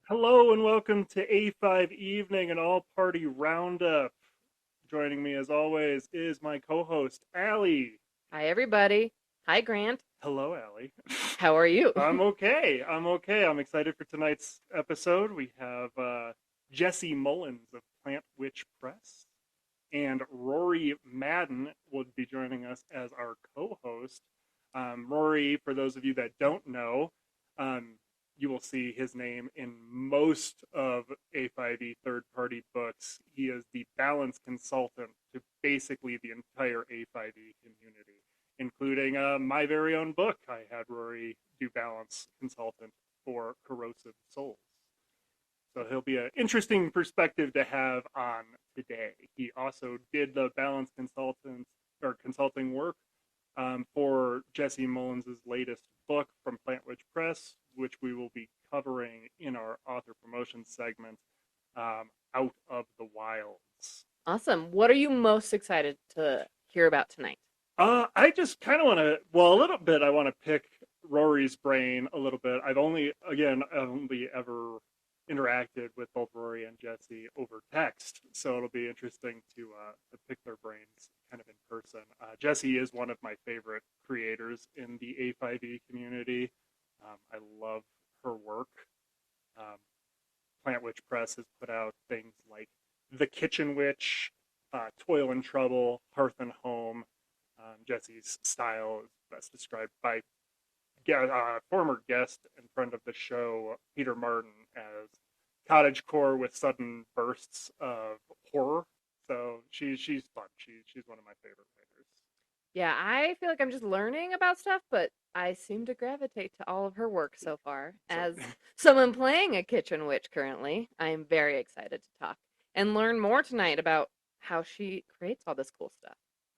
Hello and welcome to A5 Evening, an all-party roundup. Joining me as always is my co-host, Allie. Hi, everybody. Hi, Grant. Hello, Allie. How are you? I'm okay. I'm okay. I'm excited for tonight's episode. We have Jessy Mullins of Plant Witch Press and Rory Madden will be joining us as our co-host. Rory, for those of you that don't know, um, you will see his name in most of A5E third-party books. He is the balance consultant to basically the entire A5E community, including my very own book. I had Rory do balance consultant for Corrosive Souls. So he'll be an interesting perspective to have on today. He also did the balance consultant or consulting work for Jessy Mullins' latest book from Plant Witch Press, which we will be covering in our author promotion segment, Out of the Wilds. Awesome. What are you most excited to hear about tonight? I just kind of want to, well, a little bit. I want to pick Rory's brain a little bit. I've only ever interacted with both Rory and Jessy over text, so it'll be interesting to pick their brains kind of in person. Jessy is one of my favorite creators in the A5E community. I love her work. Um, Plant Witch Press has put out things like The Kitchen Witch, Toil and Trouble, Hearth and Home. Jessy's style is best described by former guest and friend of the show, Peter Martin, as cottagecore with sudden bursts of horror. So she's fun. She's one of my favorite writers. Yeah, I feel like I'm just learning about stuff, but I seem to gravitate to all of her work so far. So As someone playing a kitchen witch currently, I am very excited to talk and learn more tonight about how she creates all this cool stuff.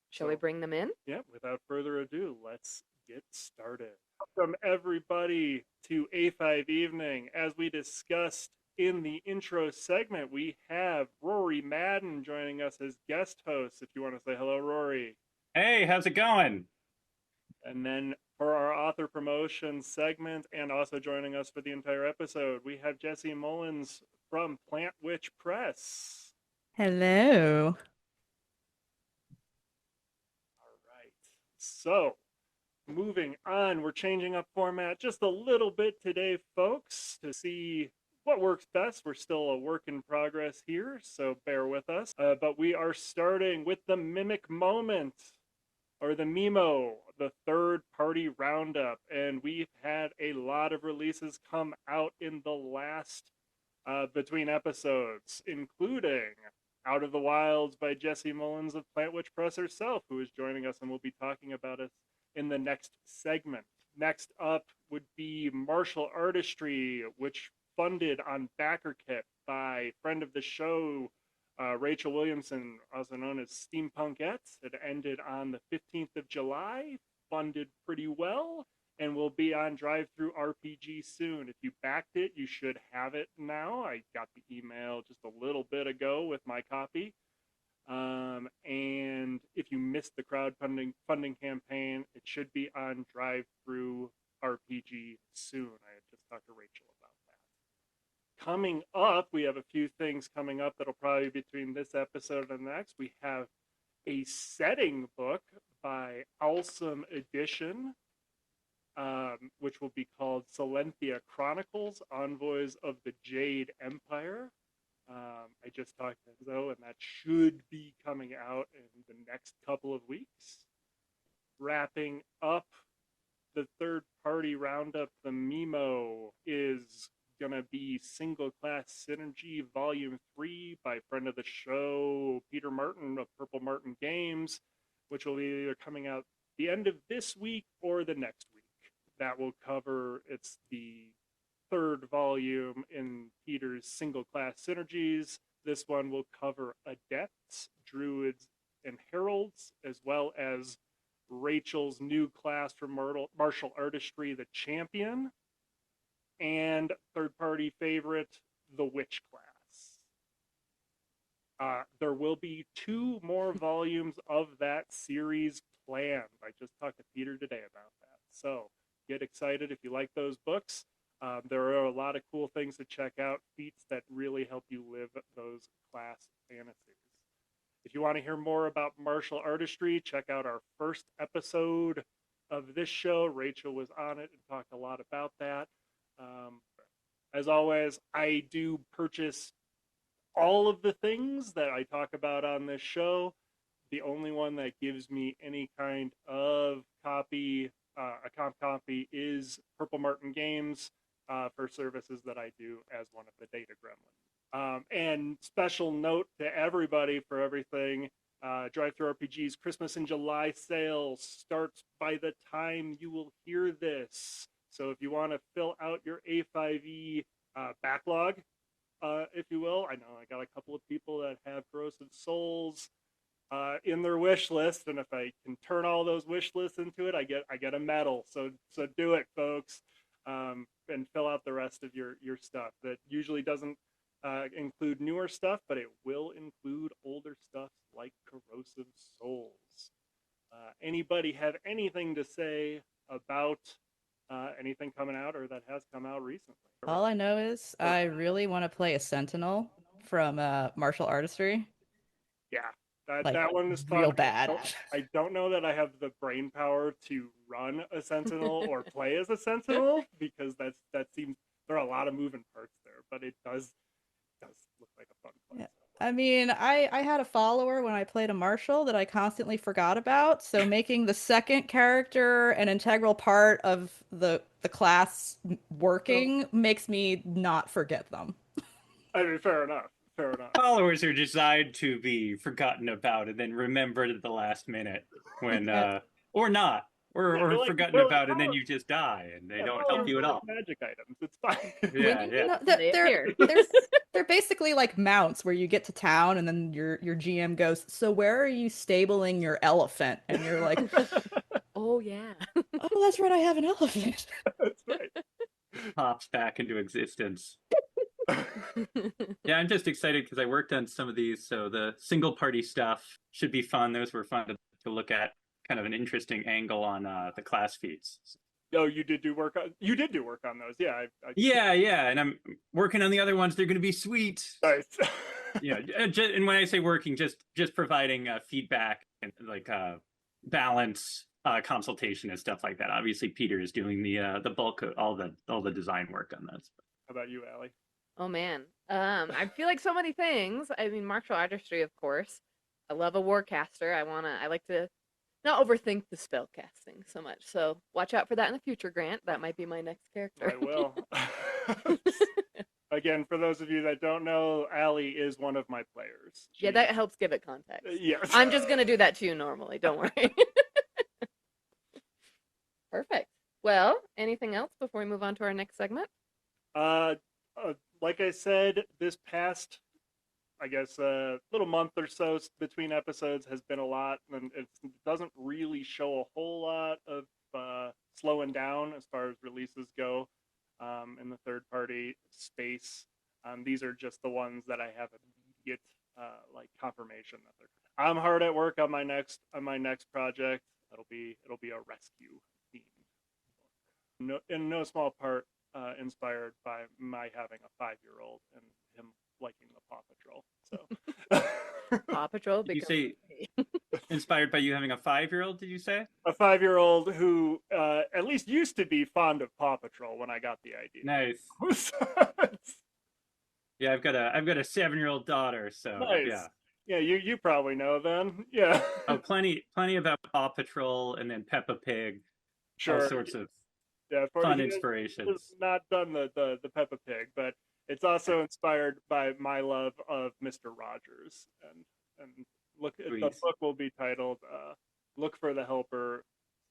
Shall we so bring them in? yeah. Without further ado, let's get started. Welcome everybody to A5 Evening. As we discussed in the intro segment, we have Rory Madden joining us as guest host. If you want to say hello, Rory. Hey, how's it going? And then for our author promotion segment and also joining us for the entire episode, we have Jessy Mullins from Plant Witch Press. Hello. All right. So, moving on, we're changing up format just a little bit today, folks, to see what works best. We're still a work in progress here, so bear with us. But we are starting with the Mimic Moment, or the MIMO, the third party roundup. And we've had a lot of releases come out in the last between episodes, including Out of the Wilds by Jessy Mullins of Plant Witch Press herself, who is joining us and will be talking about us in the next segment. Next up would be Martial Artistry, which funded on BackerKit by friend of the show, Rachel Williamson, also known as Steampunkettes. It ended on the 15th of July, funded pretty well, and will be on Drive Through RPG soon. If you backed it, you should have it now. I got the email just a little bit ago with my copy. And if you missed the crowdfunding funding campaign, it should be on Drive Through RPG soon. I had just talked to Rachel about that. Coming up, we have a few things coming up that'll probably be between this episode and the next. We have a setting book by Awesome Edition, which will be called Salenthia Chronicles, Envoys of the Jade Empire. I just talked to Enzo, and that should be coming out in the next couple of weeks. Wrapping up the third party roundup, the MIMO is going to be Single Class Synergy Volume 3 by friend of the show, Peter Martin of Purple Martin Games, which will be either coming out the end of this week or the next week. That will cover, it's the third volume in Peter's Single Class Synergies. This one will cover Adepts, Druids, and Heralds, as well as Rachel's new class from Martial Artistry, the Champion, and third party favorite, the Witch class. There will be 2 more volumes of that series planned. I just talked to Peter today about that. So get excited if you like those books. There are a lot of cool things to check out, feats that really help you live those class fantasies. If you want to hear more about martial artistry, check out our first episode of this show. Rachel was on it and talked a lot about that. As always, I do purchase all of the things that I talk about on this show. The only one that gives me any kind of copy, a comp copy, is Purple Martin Games for services that I do as one of the data gremlins. And special note to everybody for everything, Drive Thru RPG's Christmas in July sale starts by the time you will hear this. So if you want to fill out your A5E backlog, if you will, I know I got a couple of people that have Corrosive Souls in their wish list, and if I can turn all those wish lists into it, I get a medal. So do it, folks, and fill out the rest of your stuff. That usually doesn't include newer stuff, but it will include older stuff like Corrosive Souls. Anybody have anything to say about anything coming out or that has come out recently? All I know is I really want to play a Sentinel from Martial Artistry. Yeah, that Like, that one is real fun. bad. I don't know that I have the brain power to run a Sentinel or play as a Sentinel, because that seems, there are a lot of moving parts there, but it does look like a fun play. Yeah. I mean, I had a follower when I played a martial that I constantly forgot about, so making the second character an integral part of the class working makes me not forget them. I mean, fair enough. Fair enough. Followers are designed to be forgotten about and then remembered at the last minute when, or not, or, Yeah, or like, forgotten like about and then you just die and they don't help you at all. Magic items. It's fine. Yeah, When you yeah. need No, them, they appear. they're basically like mounts where you get to town and then your GM goes, "So where are you stabling your elephant?" And you're like, Oh yeah. "Oh, that's right, I have an elephant." That's right. Pops back into existence. Yeah, I'm just excited because I worked on some of these, so the single party stuff should be fun. Those were fun to look at, kind of an interesting angle on the class feats. Oh, you did do work on those. Yeah. Yeah, and I'm working on the other ones. They're going to be sweet. Nice. Yeah, and when I say working, just providing feedback and like balance, consultation and stuff like that. Obviously, Peter is doing the bulk of all the design work on this. How about you, Allie? Oh man. I feel like so many things. I mean, martial artistry, of course. I love a warcaster. I like to not overthink the spell casting so much. So watch out for that in the future, Grant. That might be my next character. I will. Again, for those of you that don't know, Allie is one of my players. Yeah, that helps give it context. Yes. I'm just gonna do that to you normally. Don't worry. Perfect. Well, anything else before we move on to our next segment? Like I said, this past, I guess, little month or so between episodes has been a lot, and it doesn't really show a whole lot of slowing down as far as releases go in the third-party space. These are just the ones that I have immediate like confirmation that they're. I'm hard at work on my next project. It'll be a rescue theme. No, in no small part inspired by my having a 5-year-old and him liking the Paw Patrol. So Paw Patrol. Did you say inspired by you having a 5-year-old? Did you say a 5-year-old who at least used to be fond of Paw Patrol when I got the idea. nice? Yeah, I've got a 7-year-old daughter, so Nice. yeah. Yeah, you probably know then. Yeah. Oh, plenty about Paw Patrol and then Peppa Pig. Sure. All sorts of Yeah, fun he has inspirations. not done the Peppa Pig, but it's also inspired by my love of Mr. Rogers. And look, the Please. book will be titled "Look for the Helper."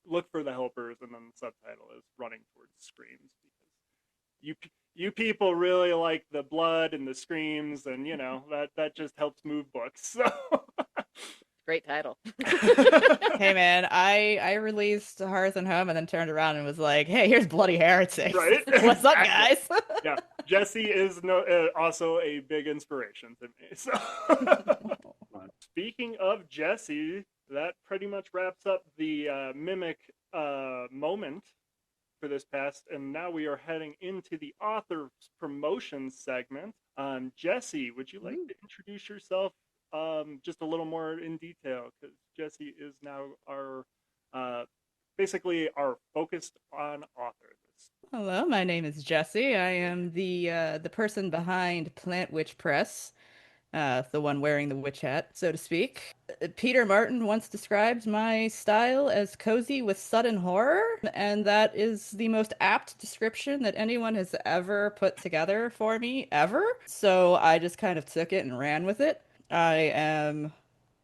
Look for the helpers, and then the subtitle is "Running Towards Screams," because you people really like the blood and the screams, and you know that just helps move books. So. Great title. Hey man, I released Hearth and Home and then turned around and was like, "Hey, here's Bloody Heretics." Right? What's up, Exactly. guys? Yeah, Jessy is also a big inspiration to me. So, speaking of Jessy, that pretty much wraps up the Mimic moment for this past, and now we are heading into the author's promotion segment. Jessy, would you like to introduce yourself just a little more in detail? Because Jessy is now our basically our focused on author. Hello, my name is Jessy. I am the person behind Plant Witch Press, the one wearing the witch hat, so to speak. Peter Martin once described my style as cozy with sudden horror, and that is the most apt description that anyone has ever put together for me, ever. So I just kind of took it and ran with it. I am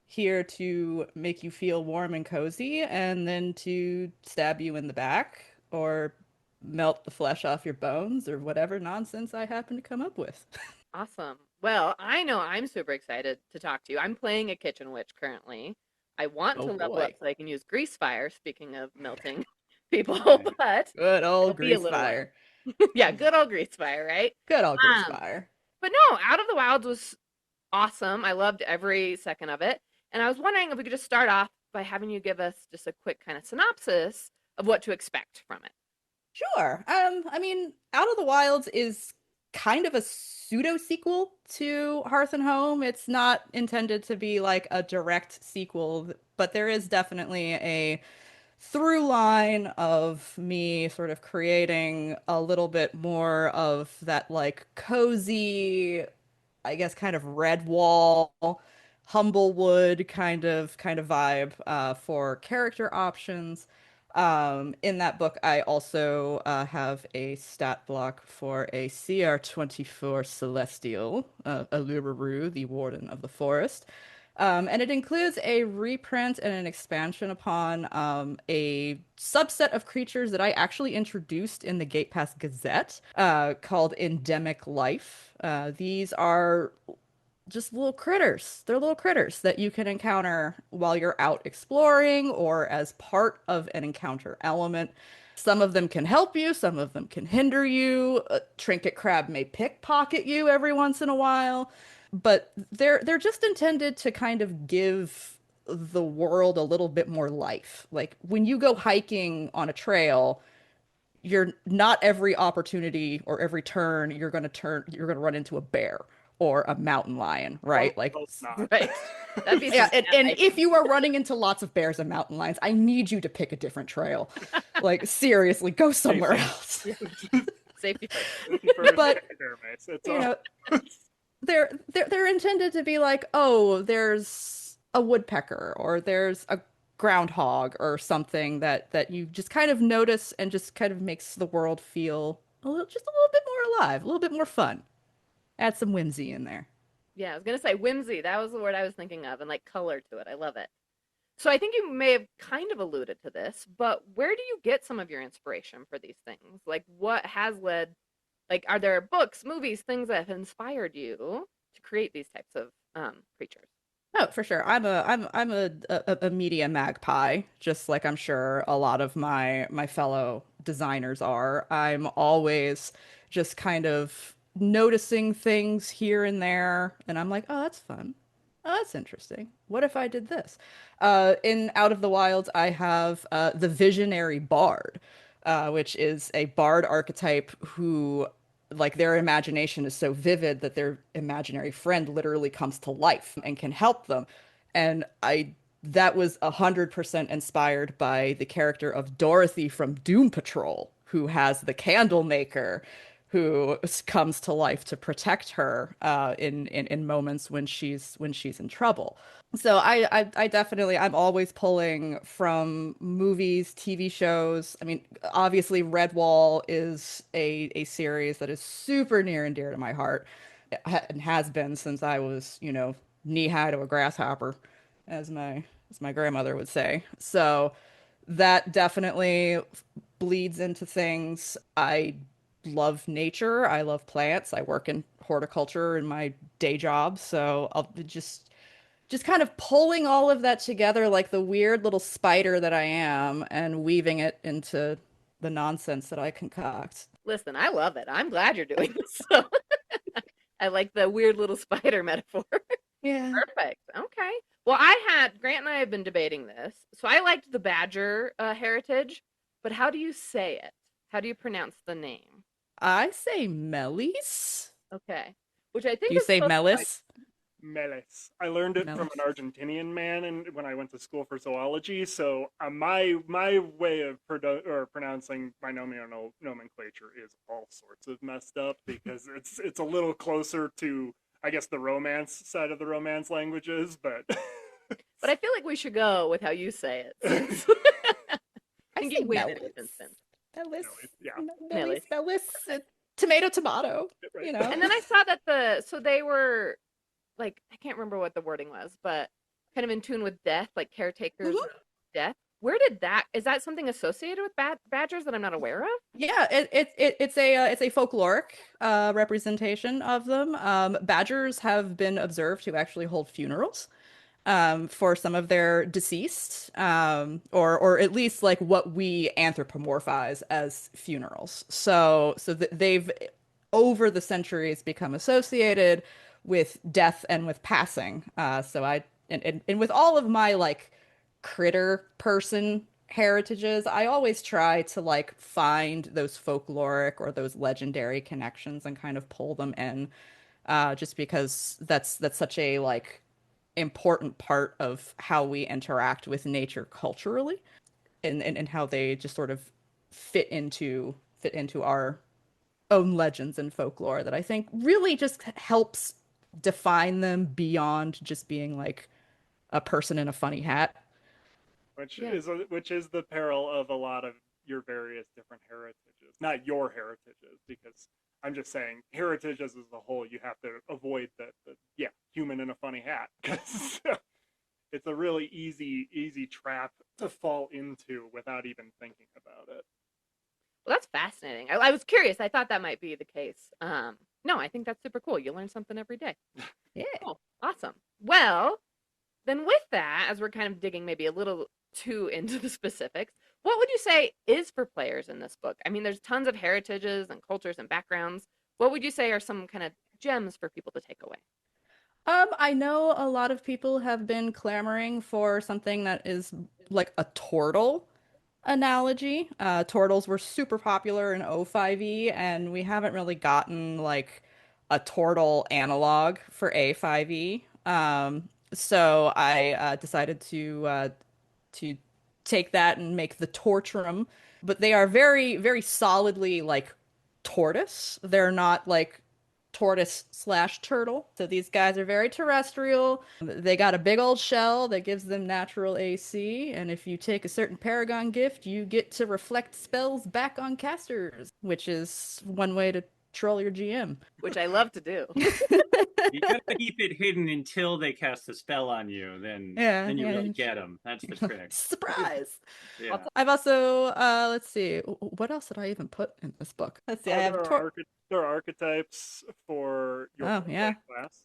here to make you feel warm and cozy, and then to stab you in the back, or melt the flesh off your bones, or whatever nonsense I happen to come up with. Awesome. Well, I know I'm super excited to talk to you. I'm playing a kitchen witch currently. I want Oh to level up boy. so I can use grease fire, speaking of melting people, Okay. but Good it'll old be a grease little while. fire. Yeah, good old grease fire, right? Good old grease Um, fire. but no, Out of the Wilds was awesome. I loved every second of it. And I was wondering if we could just start off by having you give us just a quick kind of synopsis of what to expect from it. Sure. I mean, Out of the Wilds is kind of a pseudo sequel to Hearth and Home. It's not intended to be like a direct sequel, but there is definitely a through line of me sort of creating a little bit more of that like cozy, I guess, kind of red wall, Humblewood kind of vibe for character options. In that book, I also have a stat block for a CR24 Celestial, Allururu, the Warden of the Forest. And it includes a reprint and an expansion upon a subset of creatures that I actually introduced in the Gate Pass Gazette called Endemic Life. These are just little critters. They're little critters that you can encounter while you're out exploring or as part of an encounter element. Some of them can help you, some of them can hinder you. A trinket crab may pickpocket you every once in a while, but they're just intended to kind of give the world a little bit more life. Like when you go hiking on a trail, you're not every opportunity or every turn you're going to run into a bear or a mountain lion, right? Like Hope not. Right. That'd be yeah, some and bad if you are running into lots of bears and mountain lions, I need you to pick a different trail. Like seriously, go somewhere safe. else. Yeah. Safety first. But It's you all. know, they're intended to be like, oh, there's a woodpecker or there's a groundhog or something that you just kind of notice and just kind of makes the world feel just a little bit more alive, a little bit more fun. Add some whimsy in there. Yeah, I was gonna say whimsy. That was the word I was thinking of, and like color to it. I love it. So I think you may have kind of alluded to this, but where do you get some of your inspiration for these things? Like, what has led? Like, are there books, movies, things that have inspired you to create these types of creatures? Oh, for sure. I'm a media magpie, just like I'm sure a lot of my fellow designers are. I'm always just kind of noticing things here and there, and I'm like, oh, that's fun. Oh, that's interesting. What if I did this? In Out of the Wilds, I have the Visionary Bard, which is a bard archetype who, like, their imagination is so vivid that their imaginary friend literally comes to life and can help them. And that was 100% inspired by the character of Dorothy from Doom Patrol, who has the candle maker who comes to life to protect her in moments when she's in trouble. So I definitely, I'm always pulling from movies, TV shows. I mean, obviously Redwall is a series that is super near and dear to my heart, and has been since I was, knee high to a grasshopper, as my grandmother would say. So that definitely bleeds into things. I love nature. I love plants. I work in horticulture in my day job, so I'll just kind of pulling all of that together like the weird little spider that I am and weaving it into the nonsense that I concoct. Listen, I love it. I'm glad you're doing this. So I like the weird little spider metaphor. Yeah. Perfect. Okay. Well, Grant and I have been debating this. So I liked the badger heritage, but how do you say it? How do you pronounce the name? I say Melis. Okay. Which I Do think you is say supposed to, like, Melis? Melis. I learned it from an Melis. Argentinian man, and when I went to school for zoology. So my way of pronouncing binomial nomenclature is all sorts of messed up because it's a little closer to, I guess, the Romance side of the Romance languages, but but I feel like we should go with how you say it since I I think say you win in Melis. this instance. Melis. yeah, Melis. Millie. Melis. Tomato, tomato. right. You know. And then I saw that so they were like, I can't remember what the wording was, but kind of in tune with death, like caretakers Mhm. of death. Where did that, is that something associated with badgers that I'm not aware of? Yeah, it's a folkloric representation of them. Badgers have been observed to actually hold funerals for some of their deceased, or at least like what we anthropomorphize as funerals. They've over the centuries become associated with death and with passing. And with all of my like critter person heritages, I always try to like find those folkloric or those legendary connections and kind of pull them in, just because that's such a like important part of how we interact with nature culturally, and how they just sort of fit into our own legends and folklore that I think really just helps define them beyond just being like a person in a funny hat. Yeah. Which is the peril of a lot of your various different heritages. Not your heritages, because I'm just saying heritages as a whole. You have to avoid the yeah, human in a funny hat, because it's a really easy trap to fall into without even thinking about it. Well, that's fascinating. I was curious. I thought that might be the case. No, I think that's super cool. You learn something every day. Yeah. Cool. Awesome. Well, then with that, as we're kind of digging maybe a little too into the specifics, what would you say is for players in this book? I mean, there's tons of heritages and cultures and backgrounds. What would you say are some kind of gems for people to take away? I know a lot of people have been clamoring for something that is like a turtle analogy. Turtles were super popular in O5E, and we haven't really gotten like a turtle analog for A5E. So I decided to take that and make the Tortrum, but they are very, very solidly like tortoise. They're not like tortoise slash turtle. So these guys are very terrestrial. They got a big old shell that gives them natural AC, and if you take a certain Paragon gift, you get to reflect spells back on casters, which is one way to troll your GM. Which I love to do. You gotta keep it hidden until they cast a spell on you. Then Yeah, you yeah. really get them. That's the trick. Surprise! Yeah. I've also let's see, what else did I even put in this book? Let's see, I have There are archetypes for your Oh, yeah. class.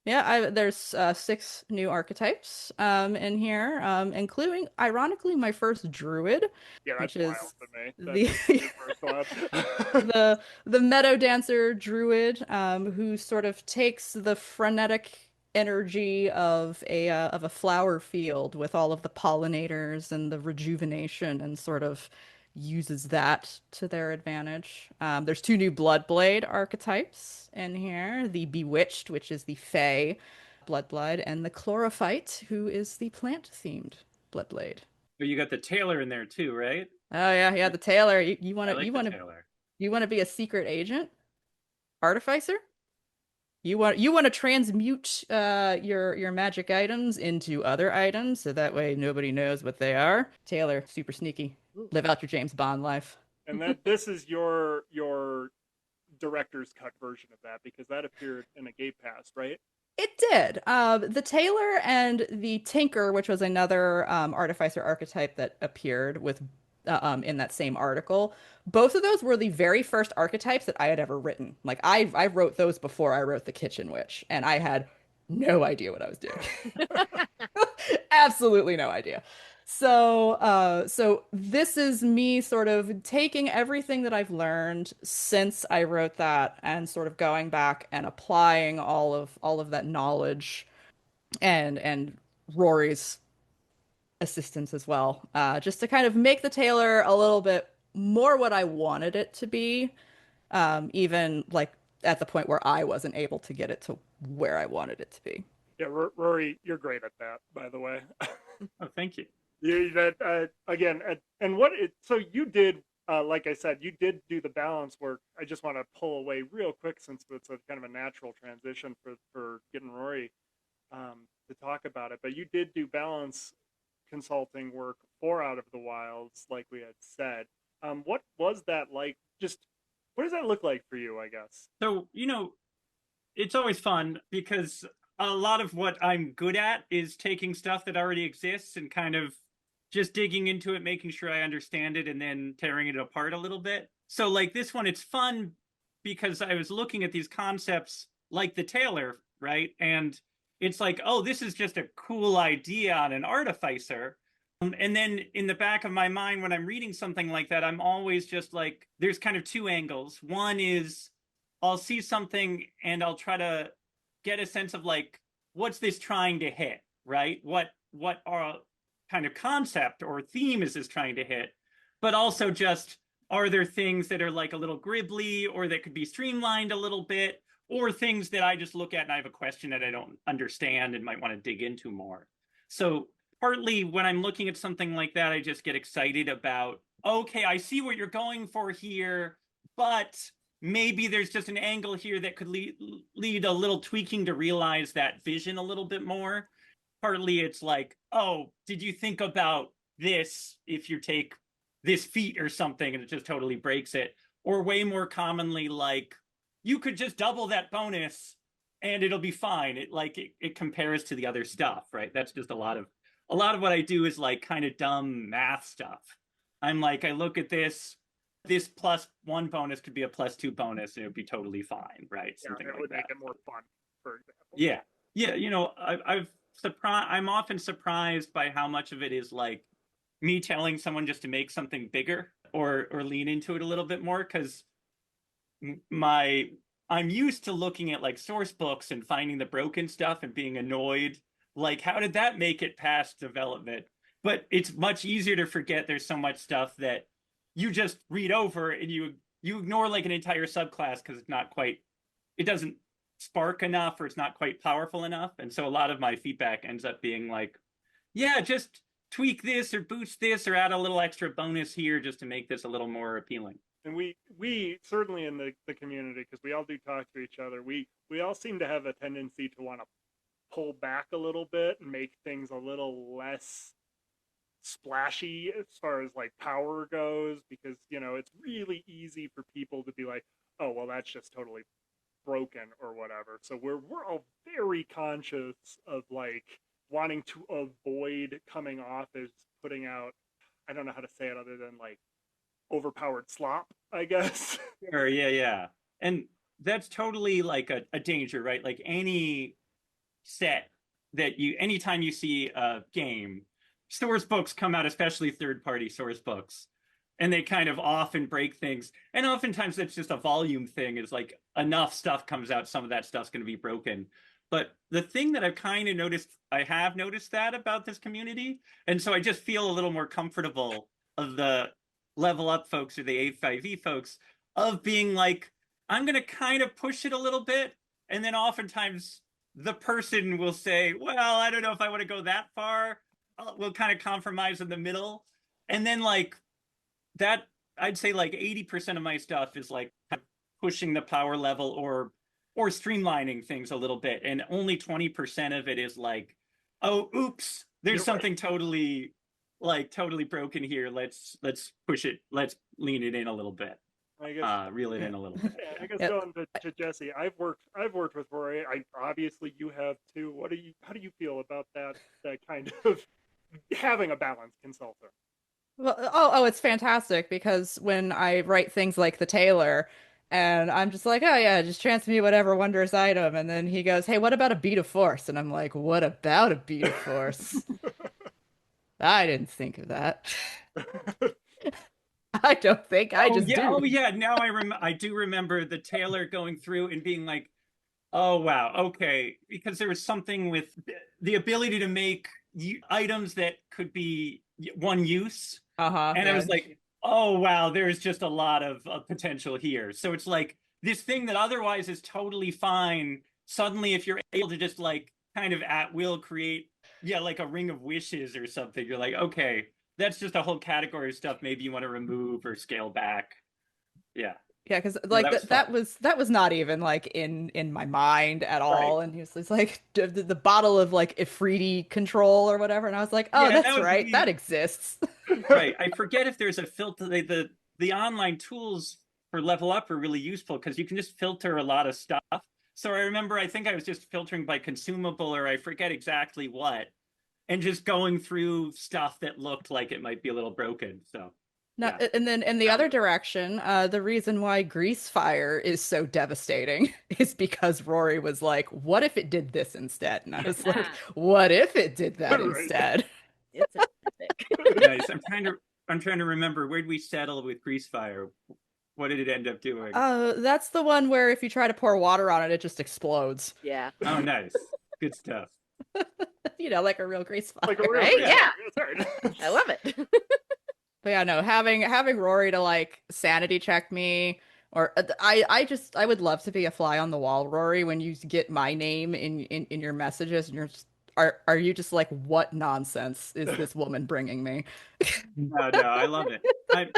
Yeah, there's 6 new archetypes in here, including ironically my first druid, Yeah, that's which wild is to me. the That's your first one. the meadow dancer druid, who sort of takes the frenetic energy of a flower field with all of the pollinators and the rejuvenation, and sort of uses that to their advantage. There's 2 new Bloodblade archetypes in here: the Bewitched, which is the Fey Bloodblade, and the Chlorophyte, who is the plant-themed Bloodblade. But you got the tailor in there too, right? Oh yeah, yeah, the Tailor. You want I to like the tailor. you want to be a secret agent? Artificer? You want to transmute your magic items into other items so that way nobody knows what they are. Taylor, super sneaky. Ooh. Live out your James Bond life. And that this is your director's cut version of that, because that appeared in a gate pass, right? It did. The Tailor and the Tinker, which was another artificer archetype that appeared with in that same article, both of those were the very first archetypes that I had ever written. Like I wrote those before I wrote the Kitchen Witch, and I had no idea what I was doing. Absolutely no idea. So this is me sort of taking everything that I've learned since I wrote that and sort of going back and applying all of that knowledge and Rory's assistance as well, just to kind of make the Tailor a little bit more what I wanted it to be, even like at the point where I wasn't able to get it to where I wanted it to be. Yeah, Rory, you're great at that, by the way. Oh, thank you. You that again, and what it so you did. Like I said, you did do the balance work. I just want to pull away real quick since it's a kind of a natural transition for getting Rory to talk about it. But you did do balance consulting work for Out of the Wilds, like we had said. What was that like? Just what does that look like for you? I guess. So, it's always fun because a lot of what I'm good at is taking stuff that already exists and kind of just digging into it, making sure I understand it, and then tearing it apart a little bit. So, like this one, it's fun because I was looking at these concepts like the tailor, right? And it's like, oh, this is just a cool idea on an artificer. And then in the back of my mind, when I'm reading something like that, I'm always just like, there's kind of two angles. One is I'll see something and I'll try to get a sense of like, what's this trying to hit, right? What are kind of concept or theme is this trying to hit? But also just, are there things that are like a little gribbly or that could be streamlined a little bit, or things that I just look at and I have a question that I don't understand and might want to dig into more? So partly when I'm looking at something like that, I just get excited about, okay, I see what you're going for here, but maybe there's just an angle here that could lead a little tweaking to realize that vision a little bit more. Partly it's like, oh, did you think about this if you take this feat or something and it just totally breaks it? Or way more commonly, like, you could just double that bonus and it'll be fine. It compares to the other stuff, right? That's just a lot of what I do is like kind of dumb math stuff. I'm like, I look at this +1 bonus could be a +2 bonus and it would be totally fine, right? Something it like would that. make it more fun, for example. Yeah. I'm often surprised by how much of it is like me telling someone just to make something bigger or lean into it a little bit more, because I'm used to looking at like source books and finding the broken stuff and being annoyed, like, how did that make it past development? But it's much easier to forget there's so much stuff that you just read over and you ignore like an entire subclass because it doesn't spark enough or it's not quite powerful enough. And so a lot of my feedback ends up being like, yeah, just tweak this or boost this or add a little extra bonus here just to make this a little more appealing. And we certainly in the community, because we all do talk to each other, we all seem to have a tendency to want to pull back a little bit and make things a little less splashy as far as like power goes, because it's really easy for people to be like, oh well, that's just totally broken or whatever. So we're all very conscious of like wanting to avoid coming off as putting out, I don't know how to say it other than like overpowered slop, I guess. Sure, yeah. And that's totally like a danger, right? Like any set that anytime you see a game, source books come out, especially third-party source books, and they kind of often break things. And oftentimes that's just a volume thing, is like enough stuff comes out, some of that stuff's going to be broken. But the thing that I've kind of noticed, I have noticed that about this community, and so I just feel a little more comfortable of the level up folks or the A5E folks of being like, I'm going to kind of push it a little bit. And then oftentimes the person will say, well, I don't know if I want to go that far. We'll kind of compromise in the middle. And then like that, I'd say like 80% of my stuff is like pushing the power level or streamlining things a little bit. And only 20% of it is like, oh, oops, there's something totally broken here. Let's push it. Let's lean it in a little bit. I guess reel it in a little bit. Yeah, I guess going to Jessy, I've worked with Rory. Obviously you have too. How do you feel about that kind of having a balance consultant? Well, it's fantastic, because when I write things like the tailor, and I'm just like, oh yeah, just transmit me whatever wondrous item, and then he goes, hey, what about a beat of force? And I'm like, what about a beat of force? I didn't think of that. I don't think I just do. Oh yeah. Now I do remember the tailor going through and being like, oh wow, okay, because there was something with the ability to make items that could be one use. And I was like, oh wow, there's just a lot of potential here. So it's like this thing that otherwise is totally fine. Suddenly, if you're able to just like kind of at will create, yeah, like a ring of wishes or something, you're like, okay, that's just a whole category of stuff maybe you want to remove or scale back. Yeah, Yeah, because no, like that was that fun. that was not even like in my mind at Right. all. And he was just like the bottle of like Ifriti control or whatever, and I was like, oh, Yeah, that that's was right, that me. exists. Right. I forget if there's a filter. The online tools for Level Up are really useful because you can just filter a lot of stuff. So I remember, I think I was just filtering by consumable, or I forget exactly what, and just going through stuff that looked like it might be a little broken. So No, yeah, and then in the found other it. direction, the reason why Grease Fire is so devastating is because Rory was like, "What if it did this instead?" And I was like, Ah, "What if it did that Right. instead?" it's an epic. Nice. I'm trying to remember, where did we settle with Grease Fire? What did it end up doing? That's the one where if you try to pour water on it, it just explodes. Yeah. Oh, nice. Good stuff. You know, like a real grease Like a fire. real Right? grease Yeah. Yeah. fire. That's right. I love it. But yeah, no, having Rory to like sanity check me, or I would love to be a fly on the wall, Rory, when you get my name in your messages and you're just, are you just like, what nonsense is this woman bringing me? No, no, I love it.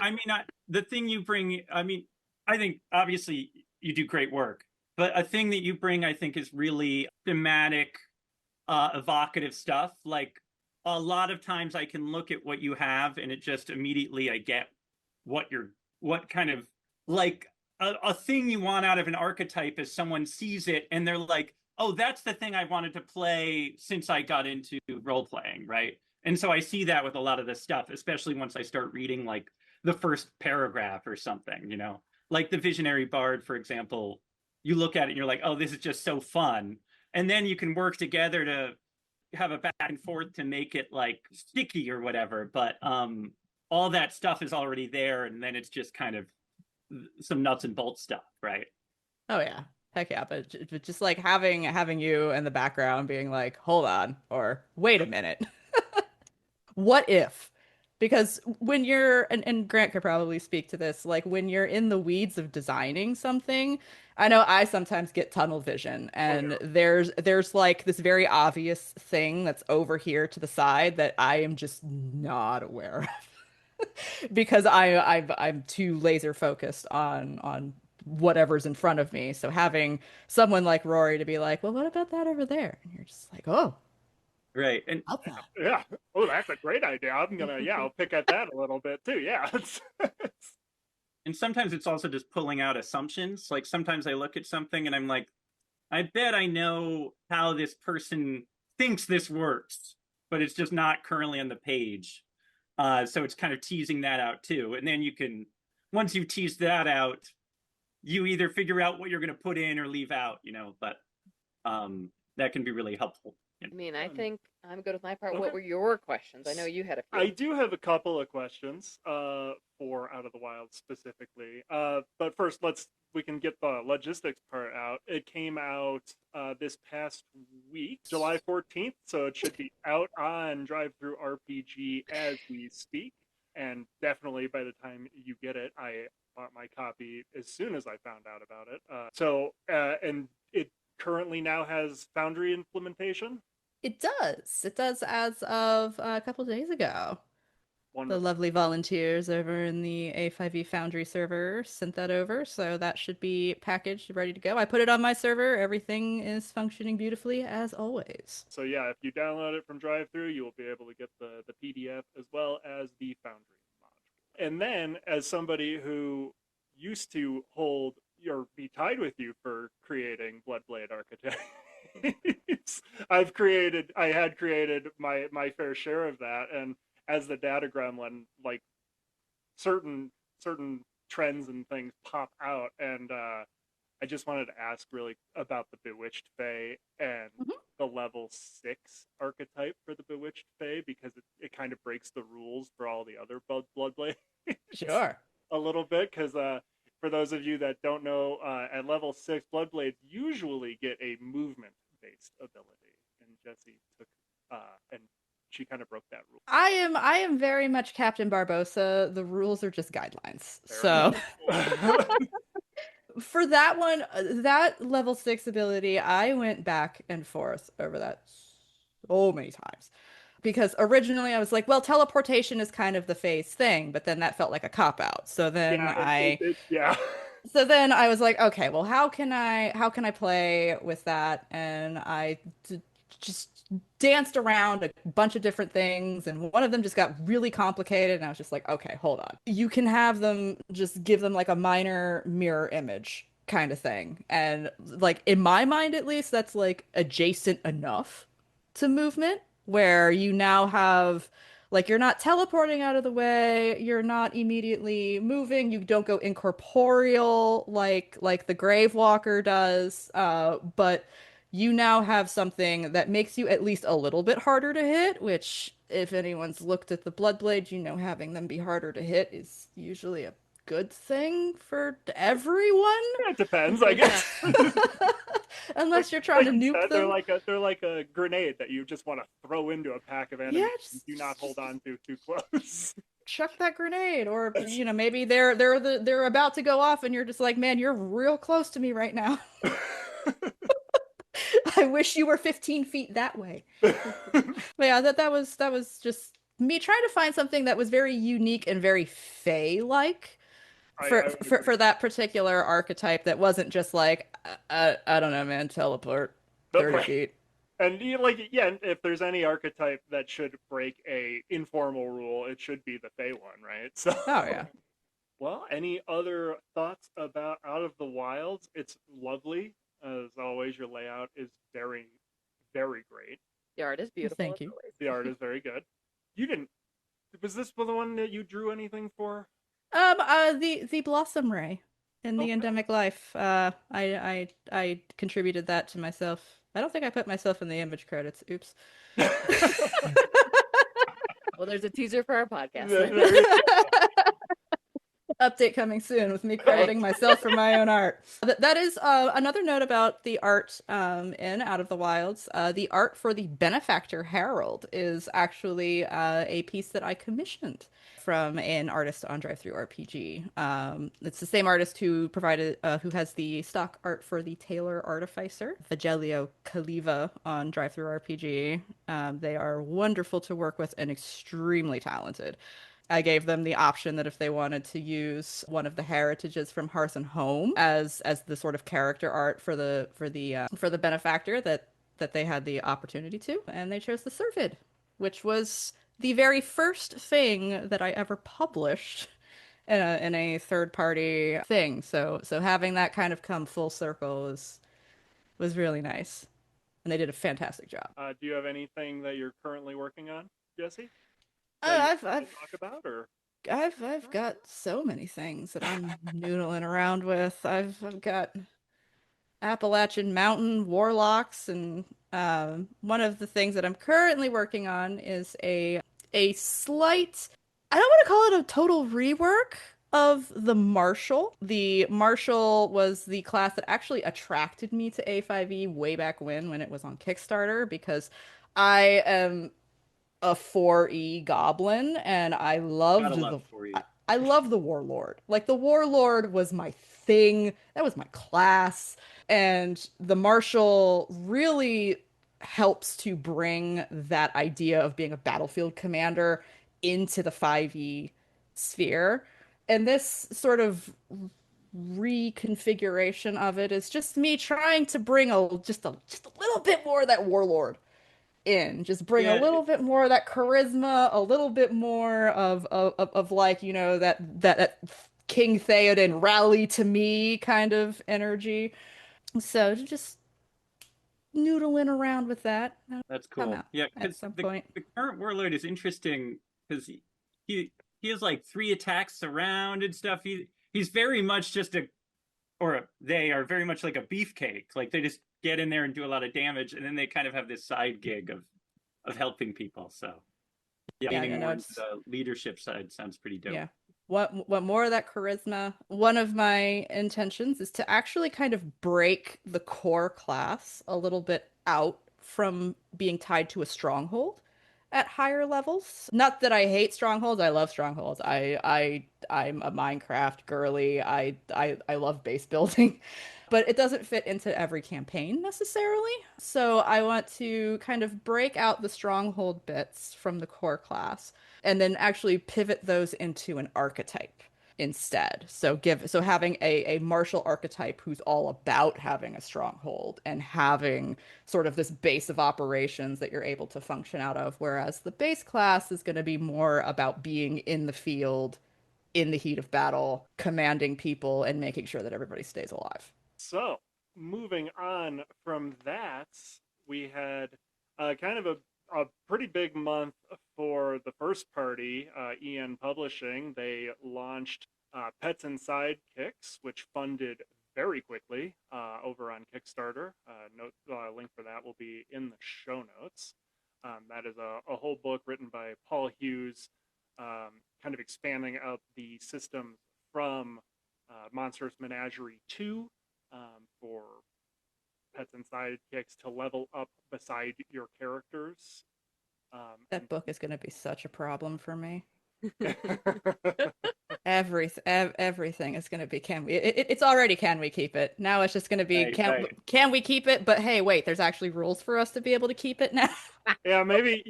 I mean, the thing you bring, I mean, I think obviously you do great work, but a thing that you bring, I think, is really thematic, evocative stuff. Like a lot of times I can look at what you have and it just immediately I get what kind of like a thing you want out of an archetype is someone sees it and they're like, oh, that's the thing I wanted to play since I got into role playing, right? And so I see that with a lot of this stuff, especially once I start reading like the first paragraph or something, like the Visionary Bard, for example. You look at it and you're like, oh, this is just so fun. And then you can work together to have a back and forth to make it like sticky or whatever. But all that stuff is already there. And then it's just kind of some nuts and bolts stuff, right? Oh yeah. Heck yeah, but just like having you in the background being like, hold on, or wait a minute. What if? Because when you're, and Grant could probably speak to this, like when you're in the weeds of designing something, I know I sometimes get tunnel vision, Oh and yeah. there's like this very obvious thing that's over here to the side that I am just not aware of because I'm too laser focused on whatever's in front of me. So having someone like Rory to be like, well, what about that over there? And you're just like, oh, Right. And about that. Yeah. Oh, that's a great idea. I'll pick at that a little bit too. Yeah. sometimes it's also just pulling out assumptions. Like sometimes I look at something and I'm like, I bet I know how this person thinks this works, but it's just not currently on the page. So it's kind of teasing that out too. And then once you tease that out, you either figure out what you're going to put in or leave out, but that can be really helpful. I mean, I think I'm good with my part. Okay. What were your questions? I know you had a few. I do have a couple of questions for Out of the Wild specifically. But first, we can get the logistics part out. It came out this past week, July 14th, so it should be out on Drive Through RPG as we speak. And definitely by the time you get it, I bought my copy as soon as I found out about it. And it currently now has Foundry implementation. It does. It does as of a couple days ago. The Wonderful. lovely volunteers over in the A5E Foundry server sent that over, so that should be packaged, ready to go. I put it on my server. Everything is functioning beautifully as always. So yeah, if you download it from DriveThru, you will be able to get the PDF as well as the Foundry module. And then, as somebody who used to hold or be tied with you for creating Bloodblade Archetypes, I had created my fair share of that, and as the data gremlin, like certain trends and things pop out, and I just wanted to ask really about the Bewitched Fae and Mhm. the level 6 archetype for the Bewitched Fae, because it kind of breaks the rules for all the other Bloodblades Sure. a little bit. Because for those of you that don't know, at level 6, Bloodblades usually get a movement based ability, and Jessy took and she kind of broke that rule. I am very much Captain Barbosa. The rules are just guidelines. Fair So enough. for that one, that level 6 ability, I went back and forth over that so many times. Because originally I was like, well, teleportation is kind of the phase thing, but then that felt like a cop out. Yeah, yeah. So then I was like, okay, well, how can I play with that? And just danced around a bunch of different things, and one of them just got really complicated, and I was just like, okay, hold on. You can have them just give them like a minor mirror image kind of thing. And like in my mind at least, that's like adjacent enough to movement where you now have like you're not teleporting out of the way, you're not immediately moving, you don't go incorporeal like the Grave Walker does, but you now have something that makes you at least a little bit harder to hit, which if anyone's looked at the Bloodblade, you know having them be harder to hit is usually a good thing for everyone. Yeah, it depends, I guess. Unless you're trying to you nuke said, them. they're like a grenade that you just want to throw into a pack of enemies. Yeah, And do not hold on to too close. chuck that grenade, or maybe they're about to go off and you're just like, man, you're real close to me right now. I wish you were 15 feet that way. But yeah, that was just me trying to find something that was very unique and very Fae like I would agree. for that particular archetype that wasn't just like I don't know, man, teleport 30 feet. And if there's any archetype that should break a informal rule, it should be the Fey one, right? So, Oh yeah. well, any other thoughts about Out of the Wilds? It's lovely as always. Your layout is very, very great. The art is beautiful. Thank as you. always. The art is very good. You didn't. Was this the one that you drew anything for? The Blossom Ray in the Okay. Endemic Life. I contributed that to myself. I don't think I put myself in the image credits. Oops. Well, there's a teaser for our podcast. There- then. there you Update coming soon with me crediting myself for my own art. That is another note about the art in Out of the Wilds. The art for the Benefactor Herald is actually a piece that I commissioned from an artist on Drive-Thru RPG. It's the same artist who who has the stock art for the Taylor Artificer, Vigelio Kaliva on Drive-Thru RPG. They are wonderful to work with and extremely talented. I gave them the option that if they wanted to use one of the heritages from Hearth and Home as the sort of character art for the benefactor, that they had the opportunity to, and they chose the Servid, which was the very first thing that I ever published in a third party thing. So having that kind of come full circle was really nice, and they did a fantastic job. Do you have anything that you're currently working on, Jesse? I've Talk about or I've got so many things that I'm noodling around with. I've got Appalachian Mountain Warlocks, and one of the things that I'm currently working on is a slight. I don't want to call it a total rework of the Marshal. The Marshal was the class that actually attracted me to A5E way back when it was on Kickstarter, because I am a 4E goblin, and I loved Gotta love for you. I love the Warlord. Like the Warlord was my thing. That was my class. And the Marshal really helps to bring that idea of being a battlefield commander into the 5E sphere. And this sort of reconfiguration of it is just me trying to bring just a little bit more of that Warlord in, just bring a Yeah, little bit more of that charisma, a little bit more of like, that King Theoden rally to me kind of energy. So just noodling around with that. that's Come cool. out Yeah, at because some the point. the current warlord is interesting because he has like 3 attacks around and stuff. He's very much just or they are very much like a beefcake. Like they just get in there and do a lot of damage, and then they kind of have this side gig of helping people. So yeah, Yeah, leaning more into it's the leadership side sounds pretty dope. yeah. What more of that charisma? One of my intentions is to actually kind of break the core class a little bit out from being tied to a stronghold, at higher levels. Not that I hate strongholds. I love strongholds. I'm a Minecraft girly. I love base building. But it doesn't fit into every campaign necessarily. So I want to kind of break out the stronghold bits from the core class and then actually pivot those into an archetype instead. So having a martial archetype who's all about having a stronghold and having sort of this base of operations that you're able to function out of, whereas the base class is going to be more about being in the field in the heat of battle, commanding people and making sure that everybody stays alive. So, moving on from that, we had kind of a pretty big month for the first party, EN Publishing. They launched Pets and Sidekicks, which funded very quickly over on Kickstarter. Link for that will be in the show notes. That is a whole book written by Paul Hughes, kind of expanding out the systems from Monstrous Menagerie 2 for Pets and Sidekicks to level up beside your characters. That book is going to be such a problem for me. And Everything is going to be it's already can we keep it. Now it's just going to be Right. can we keep it, but hey, wait, there's actually rules for us to be able to keep it now. yeah, maybe,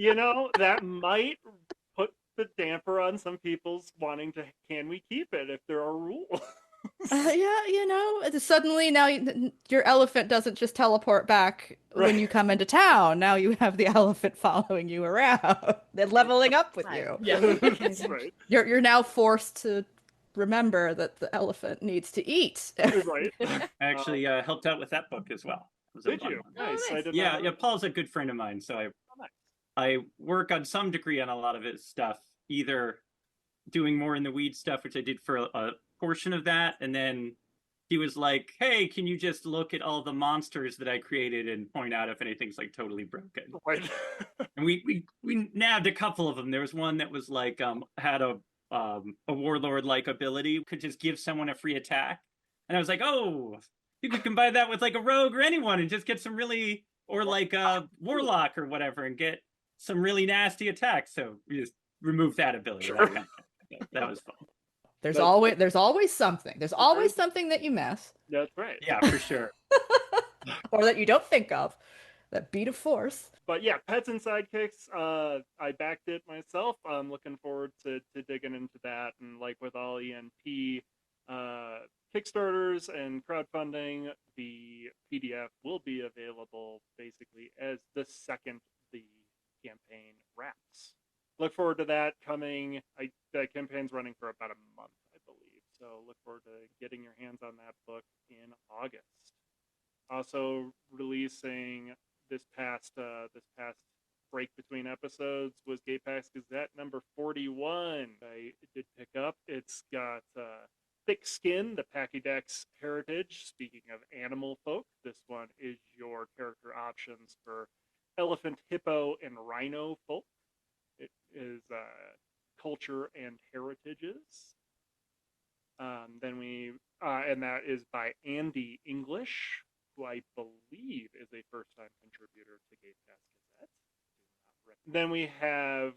that might put the damper on some people's wanting to, can we keep it if there are rules? Yeah, suddenly now your elephant doesn't just teleport back when you come into town. Now you have the elephant following you around. They're leveling up with you. Yeah. That's right. You're now forced to remember that the elephant needs to eat. Right. I actually helped out with that book as well. It was a Did fun you? one. Nice. nice. I did Yeah, not yeah. know Paul's a good friend of mine, so that. Nice. I work on some degree on a lot of his stuff. Either doing more in the weed stuff, which I did for a portion of that, and then he was like, "Hey, can you just look at all the monsters that I created and point out if anything's like totally broken?" Right. And we nabbed a couple of them. There was one that was like had a warlord like ability, could just give someone a free attack, and I was like, "Oh, you could combine that with like a rogue or anyone and just get some really, or like a warlock or whatever, and get some really nasty attacks." So we just removed that ability. Sure. That was fun. There's That's- always something. There's always something that you miss That's right. Yeah, for sure. or that you don't think of that beat a force. But yeah, Pets and Sidekicks, I backed it myself. I'm looking forward to digging into that. And like with all ENP Kickstarters and crowdfunding, the PDF will be available basically as the second the campaign wraps. Look forward to that coming. The campaign's running for about a month, I believe. So look forward to getting your hands on that book in August. Also releasing this past break between episodes was Gay Pax Gazette number 41. I did pick up. It's got Thick Skin, the Pachydex Heritage. Speaking of animal folk, this one is your character options for elephant, hippo, and rhino folk. It is culture and heritages. And that is by Andy English, who I believe is a first-time contributor to Gay Pass Gazette. Then we have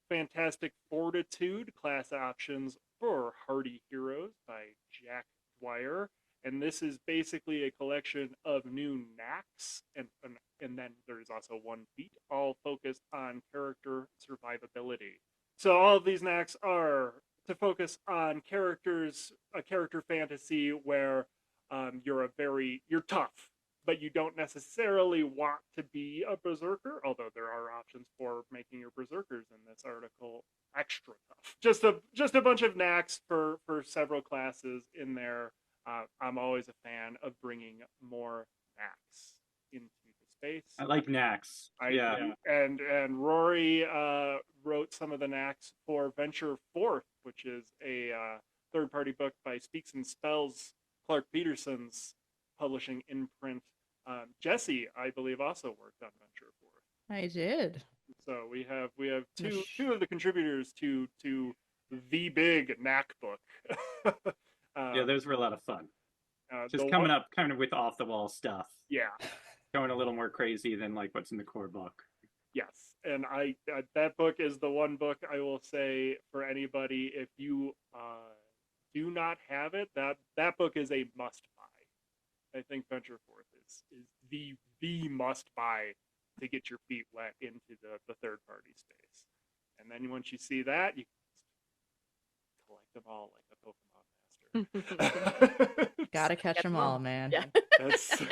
Fantastic Fortitude class options for Hardy Heroes by Jack Dwyer. And this is basically a collection of new knacks, and then there's also one feat, all focused on character survivability. So all of these knacks are to focus on a character fantasy where you're tough, but you don't necessarily want to be a berserker, although there are options for making your berserkers in this article extra tough. Just a bunch of knacks for several classes in there. I'm always a fan of bringing more knacks into the space. I like knacks. And Rory wrote some of the knacks for Venture Forth, which is a third-party book by Speaks and Spells, Clark Peterson's publishing imprint. Jessy, I believe, also worked on Venture Forth. I did. So we have two of the contributors to the big knack book. Yeah, those were a lot of fun. Just up kind of with off the wall stuff. Yeah. Going a little more crazy than like what's in the core book. Yes, and that book is the one book I will say for anybody, if you do not have it, that book is a must buy. I think Venture Forth is the must buy to get your feet wet into the third party space. And then once you see that, you collect them all like a Pokemon master. Gotta catch Get them them all. all, man. Yeah. That's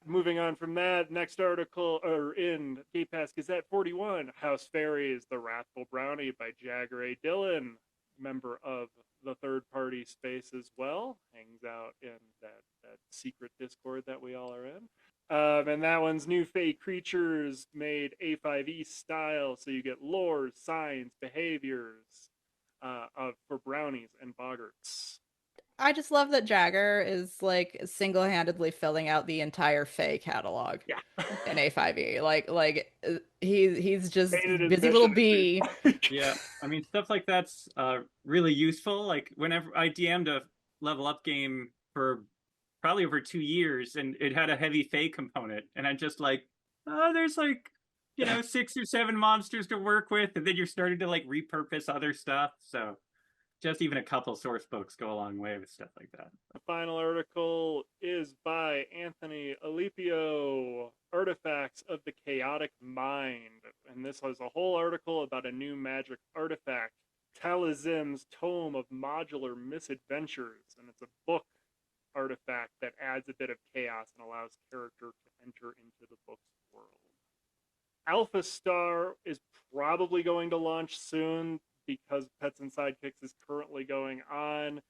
moving on from that. Next article, or in Gay Pass Gazette 41, House Fairies, The Wrathful Brownie by Jagger A. Dillon, member of the third party space as well, hangs out in that secret Discord that we all are in. And that one's new Fey creatures made A5E style, so you get lore, signs, behaviors for brownies and boggarts. I just love that Jagger is like single-handedly filling out the entire Fae catalog Yeah. in A5E. He's just Made it his busy little mission bee. Yeah, I mean stuff like that's really useful. Like whenever I DM'd a level up game for probably over 2 years, and it had a heavy Fey component, and I'm just like, oh, there's like 6 or 7 monsters to work with, and then you're starting to like repurpose other stuff. So just even a couple source books go a long way with stuff like that. The final article is by Anthony Alipio, Artifacts of the Chaotic Mind. And this was a whole article about a new magic artifact, Talizim's Tome of Modular Misadventures. And it's a book artifact that adds a bit of chaos and allows character to enter into the book's world. Alpha Star is probably going to launch soon because Pets and Sidekicks is currently going on.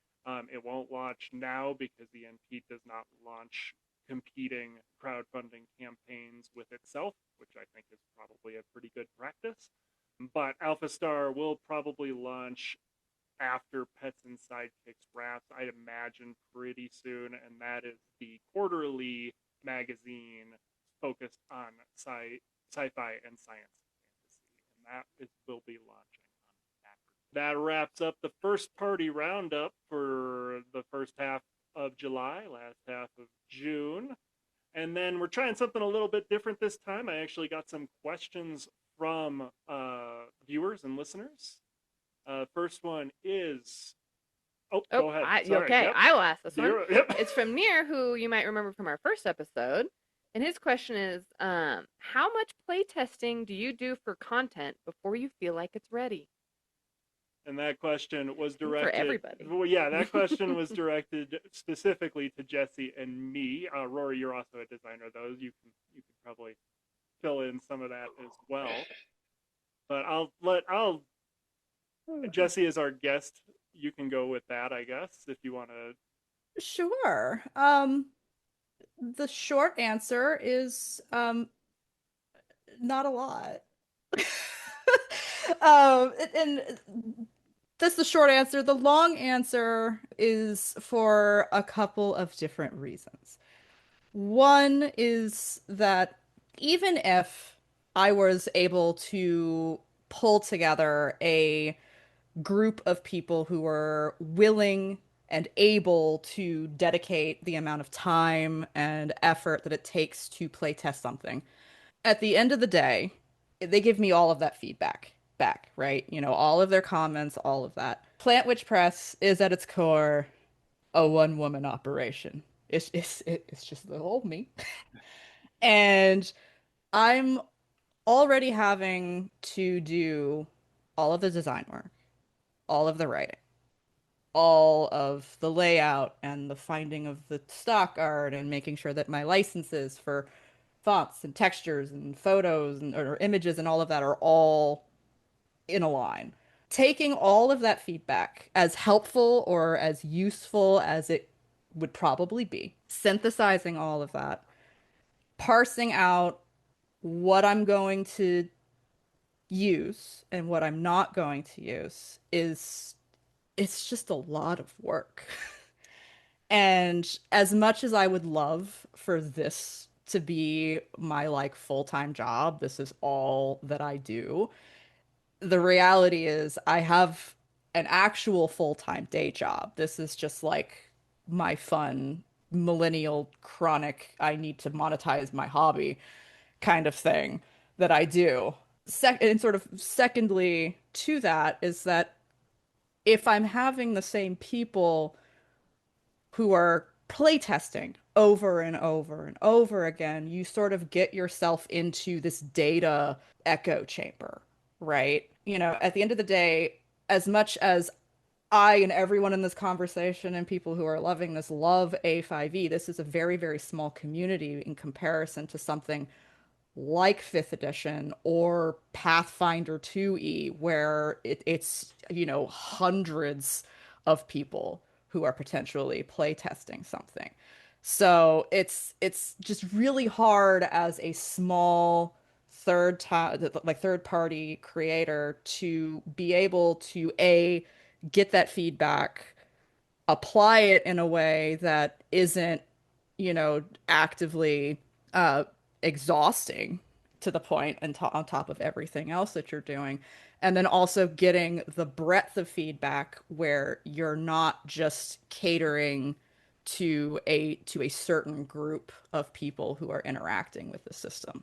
It won't launch now because the NP does not launch competing crowdfunding campaigns with itself, which I think is probably a pretty good practice. But Alpha Star will probably launch after Pets and Sidekicks wraps, I'd imagine pretty soon, and that is the quarterly magazine focused on sci-fi and science fantasy, and will be launching on that. That wraps up the first party roundup for the first half of July, last half of June. And then we're trying something a little bit different this time. I actually got some questions from viewers and listeners. First one is... Oh, go ahead. Sorry. Okay, yep. I will ask this one. Yep. It's from Near, who you might remember from our first episode. And his question is, how much playtesting do you do for content before you feel like it's ready? And that question was directed... For everybody. Well, yeah, that question was directed specifically to Jessy and me. Rory, you're also a designer of those. You can probably fill in some of that as well. But Jessy is our guest. You can go with that, I guess, if you want to. Sure. The short answer is not a lot. And that's the short answer. The long answer is for a couple of different reasons. One is that even if I was able to pull together a group of people who were willing and able to dedicate the amount of time and effort that it takes to play test something, at the end of the day, they give me all of that feedback back, right? All of their comments, all of that. Plant Witch Press is at its core a one-woman operation. It's just the old me. And I'm already having to do all of the design work, all of the writing, all of the layout and the finding of the stock art and making sure that my licenses for fonts and textures and photos or images and all of that are all in a line. Taking all of that feedback, as helpful or as useful as it would probably be, synthesizing all of that, parsing out what I'm going to use and what I'm not going to use it's just a lot of work. And as much as I would love for this to be my like full-time job, this is all that I do. The reality is I have an actual full-time day job. This is just like my fun millennial chronic I need to monetize my hobby kind of thing. that I do. And sort of secondly to that is that if I'm having the same people who are playtesting over and over and over again, you sort of get yourself into this data echo chamber, right? You know, at the end of the day, as much as I and everyone in this conversation and people who are loving this love A5E, this is a very, very small community in comparison to something like fifth edition or Pathfinder 2E, where it's, you know, hundreds of people who are potentially playtesting something. So it's just really hard as a small third party creator to be able to get that feedback, apply it in a way that isn't, you know, actively uh, exhausting to the point and on top of everything else that you're doing. And then also getting the breadth of feedback where you're not just catering to a certain group of people who are interacting with the system.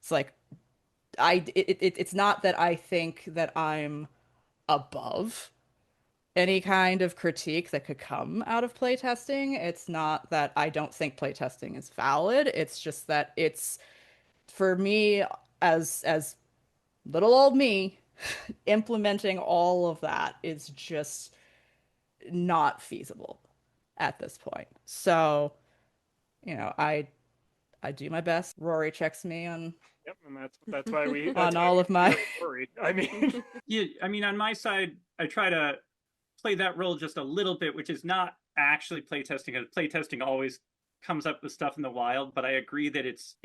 It's like it's not that I think that I'm above any kind of critique that could come out of playtesting. It's not that I don't think playtesting is valid. It's just that it's for me as little old me implementing all of that is just not feasible at this point. So, you know, I do my best. Rory checks me Yep, and that's why we on all of my worried. I mean, Yeah, I mean, on my side, I try to play that role just a little bit, which is not actually playtesting, because playtesting always comes up with stuff in the wild. But I agree that it's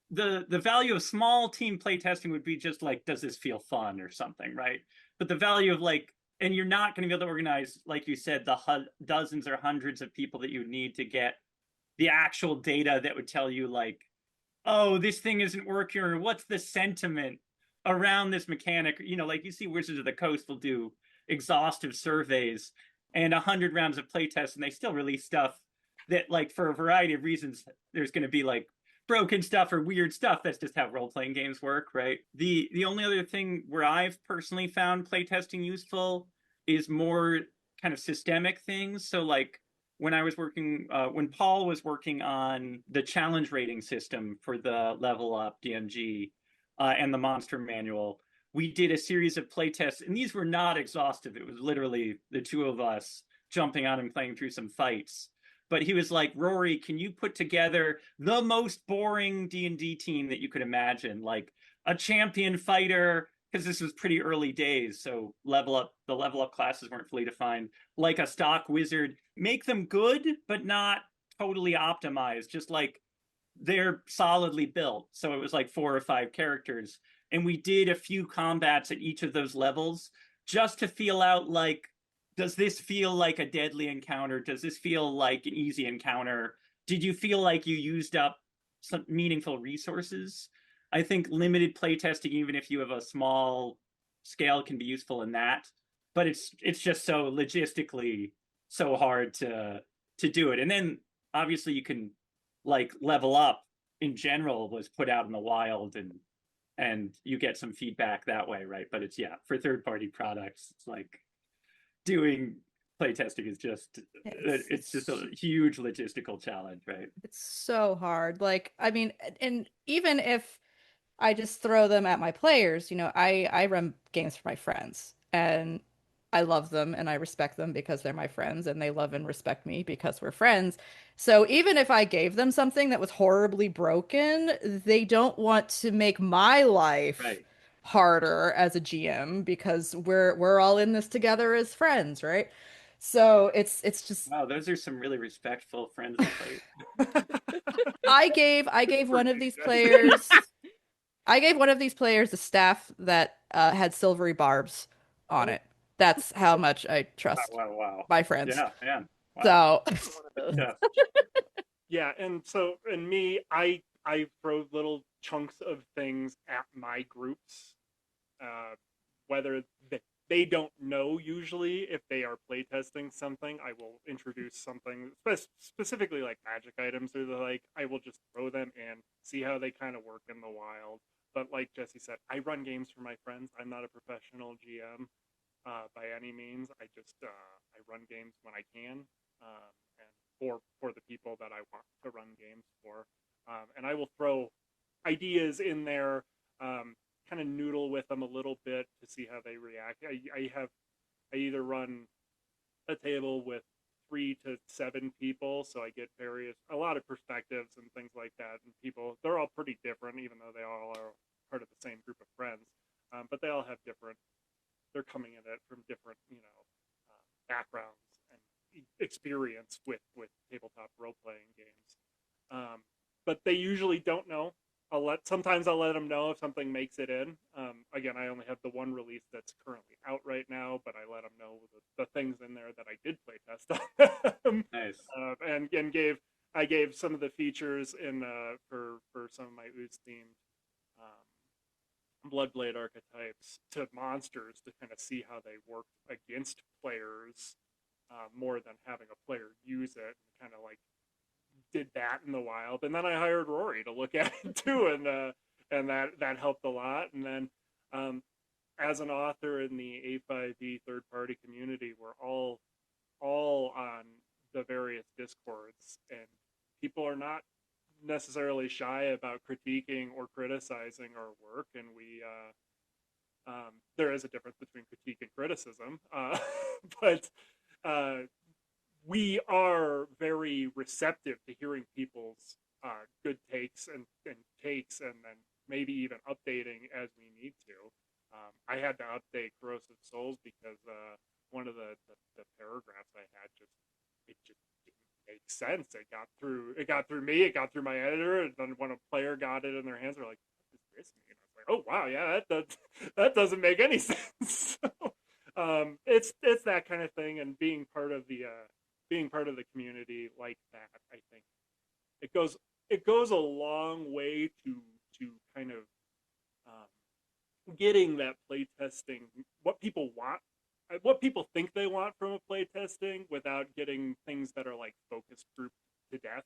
the value of small team playtesting would be just like, does this feel fun or something, right? But the value of like, and you're not going to be able to organize, like you said, the dozens or hundreds of people that you need to get the actual data that would tell you like, oh, this thing isn't working, or what's the sentiment around this mechanic. You know, like you see Wizards of the Coast will do exhaustive surveys and 100 rounds of playtests, and they still release stuff that, like, for a variety of reasons, there's going to be like broken stuff or weird stuff. That's just how role-playing games work, right? The only other thing where I've personally found playtesting useful is more kind of systemic things. So like when I was working, when Paul was working on the challenge rating system for the Level Up DMG and the Monster Manual, we did a series of playtests, and these were not exhaustive. It was literally the two of us jumping on and playing through some fights. But he was like, Rory, can you put together the most boring D&D team that you could imagine? Like a champion fighter, because this was pretty early days, so the level up classes weren't fully defined, like a stock wizard. Make them good, but not totally optimized, just like they're solidly built. So it was like 4 or 5 characters. And we did a few combats at each of those levels just to feel out like, does this feel like a deadly encounter? Does this feel like an easy encounter? Did you feel like you used up some meaningful resources? I think limited playtesting, even if you have a small scale, can be useful in that. But it's just so logistically so hard to do it. And then obviously you can like Level Up in general was put out in the wild, and you get some feedback that way, right? But it's, yeah, for third party products, it's like doing playtesting is just it's just a huge logistical challenge, right? it's so hard. Like, I mean, and even if I just throw them at my players, you know, I run games for my friends and I love them and I respect them because they're my friends and they love and respect me because we're friends. So even if I gave them something that was horribly broken, they don't want to make my life Right. harder as a GM because we're all in this together as friends, right? So it's just Wow, those are some really respectful friendly players. I gave one of these players I gave one of these players a staff that had silvery barbs on it. That's how much I Wow, trust wow, wow. my friends. Yeah, man. Wow. So, One of those. Yeah. yeah, and so and me, I throw little chunks of things at my groups, whether they don't know usually if they are playtesting something. I will introduce something specifically like magic items or the like. I will just throw them in, see how they kind of work in the wild. but like Jesse said, I run games for my friends. I'm not a professional GM by any means. I just I run games when I can, and for the people that I want to run games for, and I will throw ideas in there, kind of noodle with them a little bit to see how they react. I either run a table with 3 to 7 people, so I get a lot of perspectives and things like that. And people, they're all pretty different, even though they all are part of the same group of friends. But they all have different. They're coming at it from different, backgrounds and experience with tabletop role playing games. But they usually don't know. Sometimes I'll let them know if something makes it in. Again, I only have the one release that's currently out right now, but I let them know the things in there that I did play test on. Nice. And I gave some of the features in for some of my Ooze themed Bloodblade archetypes to monsters to kind of see how they work against players, more than having a player use it, and kind of like did that in the wild. And then I hired Rory to look at it too, and that helped a lot. And then as an author in the A5E third party community, we're all on the various discords, and people are not necessarily shy about critiquing or criticizing our work. And there is a difference between critique and criticism, but we are very receptive to hearing people's good takes and takes, and then maybe even updating as we need to. I had to update Corrosive Souls because one of the paragraphs I had just didn't make sense. It got through me, it got through my editor, and then when a player got it in their hands, they're like, "What does this mean?" I was like, "Oh wow, yeah, that doesn't make any sense." So, it's that kind of thing, and being part of the community like that, I think it goes a long way to kind of getting that playtesting, what people want, what people think they want from a playtesting, without getting things that are like focus group to death.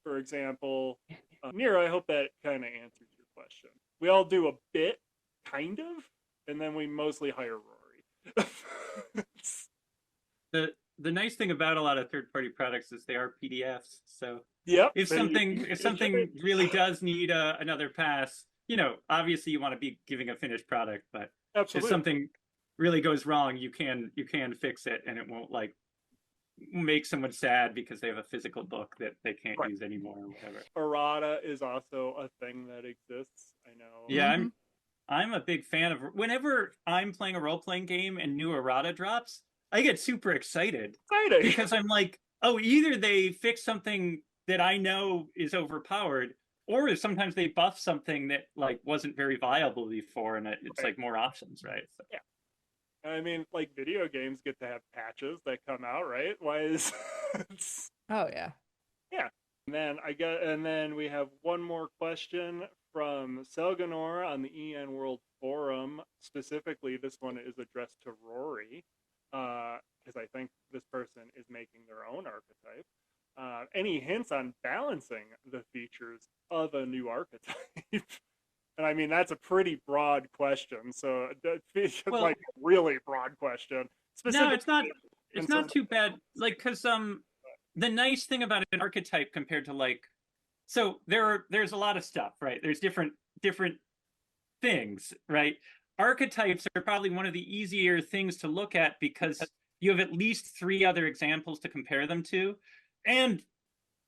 For example, Nira, I hope that kind of answers your question. We all do a bit, kind of, and then we mostly hire Rory. The nice thing about a lot of third-party products is they are PDFs. So Yep. if something really does need another pass, obviously you want to be giving a finished product, but Absolutely. if something really goes wrong, you can fix it, and it won't like make someone sad because they have a physical book that they can't use anymore or whatever. Errata is also a thing that exists. I know. Yeah, I'm a big fan of whenever I'm playing a role-playing game and new errata drops, I get super excited because I'm like, oh, either they fix something that I know is overpowered, or sometimes they buff something that like wasn't very viable before, and it's like more options, right? So. Yeah. I mean, like video games get to have patches that come out, right? Why is? Oh yeah. Yeah. And then we have one more question from Selganor on the EN World Forum. Specifically, this one is addressed to Rory, because I think this person is making their own archetype. Any hints on balancing the features of a new archetype? And I mean, that's a pretty broad question. So it's like a really broad question. No, it's not. It's not too bad. Like, because the nice thing about an archetype compared to like, so there's a lot of stuff, right? There's different things, right? Archetypes are probably one of the easier things to look at because you have at least 3 other examples to compare them to, and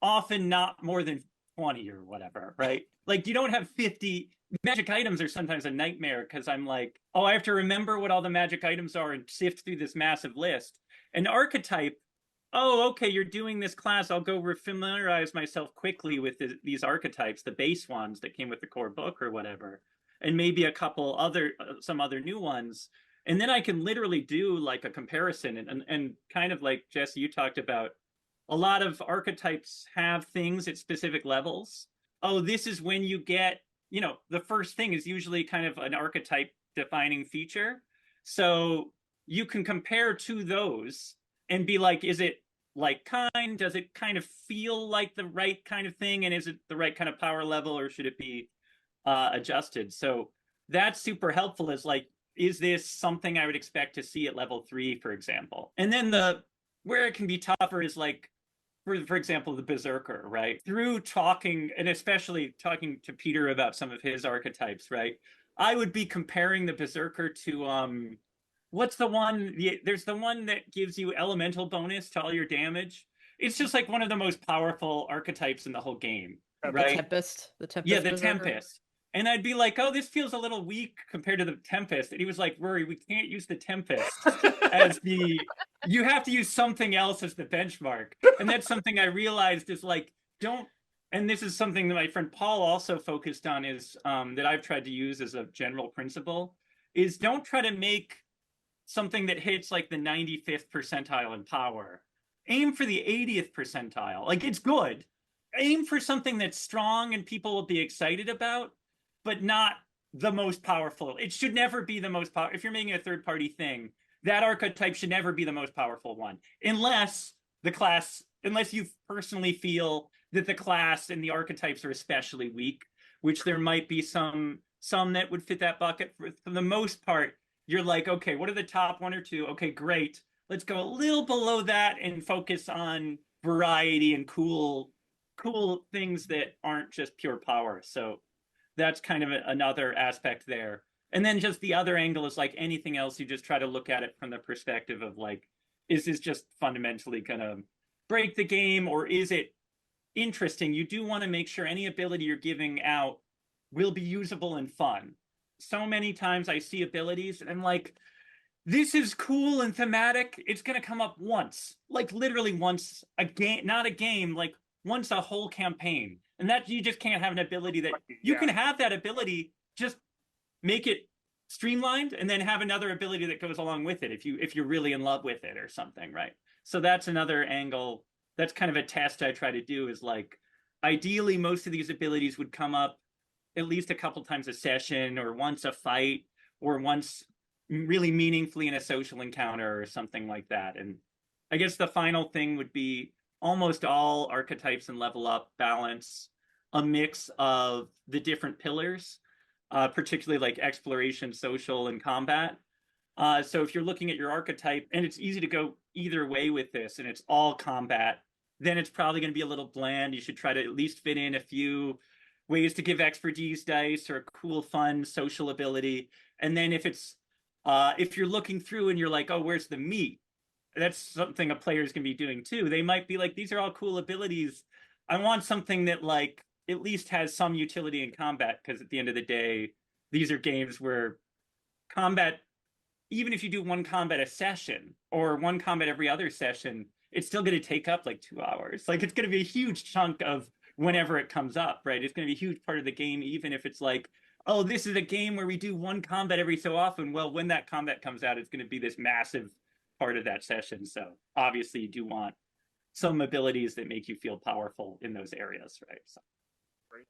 often not more than 20 or whatever, right? Like you don't have 50. Magic items are sometimes a nightmare because I'm like, oh, I have to remember what all the magic items are and sift through this massive list. An archetype, oh, okay, you're doing this class. I'll go familiarize myself quickly with these archetypes, the base ones that came with the core book or whatever, and maybe some other new ones. And then I can literally do like a comparison and kind of like Jesse, you talked about, a lot of archetypes have things at specific levels. Oh, this is when you get, the first thing is usually kind of an archetype defining feature. So you can compare to those and be like, is it like kind? Does it kind of feel like the right kind of thing? And is it the right kind of power level, or should it be adjusted. So that's super helpful. Is like, is this something I would expect to see at level 3, for example? And then where it can be tougher is like, for example, the Berserker, right? Through talking, and especially talking to Peter about some of his archetypes, right? I would be comparing the Berserker to what's the one? There's the one that gives you elemental bonus to all your damage. It's just like one of the most powerful archetypes in the whole game, right? The Tempest Yeah, the Berserker. Tempest. And I'd be like, oh, this feels a little weak compared to the Tempest. And he was like, Rory, we can't use the Tempest as you have to use something else as the benchmark. And that's something I realized is like, and this is something that my friend Paul also focused on, is that I've tried to use as a general principle, is don't try to make something that hits like the 95th percentile in power. Aim for the 80th percentile. Like, it's good. Aim for something that's strong and people will be excited about, but not the most powerful. It should never be the most powerful. If you're making a third-party thing, that archetype should never be the most powerful one, unless you personally feel that the class and the archetypes are especially weak, which there might be some that would fit that bucket. For the most part, you're like, okay, what are the top 1 or 2? Okay, great. Let's go a little below that and focus on variety and cool things that aren't just pure power. So that's kind of another aspect there. And then just the other angle is like anything else, you just try to look at it from the perspective of like, is this just fundamentally gonna break the game, or is it interesting? You do want to make sure any ability you're giving out will be usable and fun. So many times I see abilities and I'm like, this is cool and thematic. It's going to come up once, like literally once a game, not a game, like once a whole campaign. And that you just can't have an ability that you can have that ability, just make it streamlined and then have another ability that goes along with it if you're really in love with it or something, right? So that's another angle. That's kind of a test I try to do, is like, ideally most of these abilities would come up at least a couple times a session, or once a fight, or once really meaningfully in a social encounter or something like that. And I guess the final thing would be almost all archetypes and level up balance a mix of the different pillars, particularly like exploration, social, and combat. So if you're looking at your archetype, and it's easy to go either way with this, and it's all combat, then it's probably going to be a little bland. You should try to at least fit in a few ways to give expertise dice or a cool, fun social ability. And then if you're looking through and you're like, oh, where's the meat? That's something a player's going to be doing too. They might be like, these are all cool abilities. I want something that like at least has some utility in combat, because at the end of the day, these are games where combat, even if you do one combat a session or one combat every other session, it's still going to take up like 2 hours. Like, it's going to be a huge chunk of whenever it comes up, right? It's going to be a huge part of the game, even if it's like, oh, this is a game where we do one combat every so often. Well, when that combat comes out, it's going to be this massive part of that session. So obviously you do want some abilities that make you feel powerful in those areas, right? So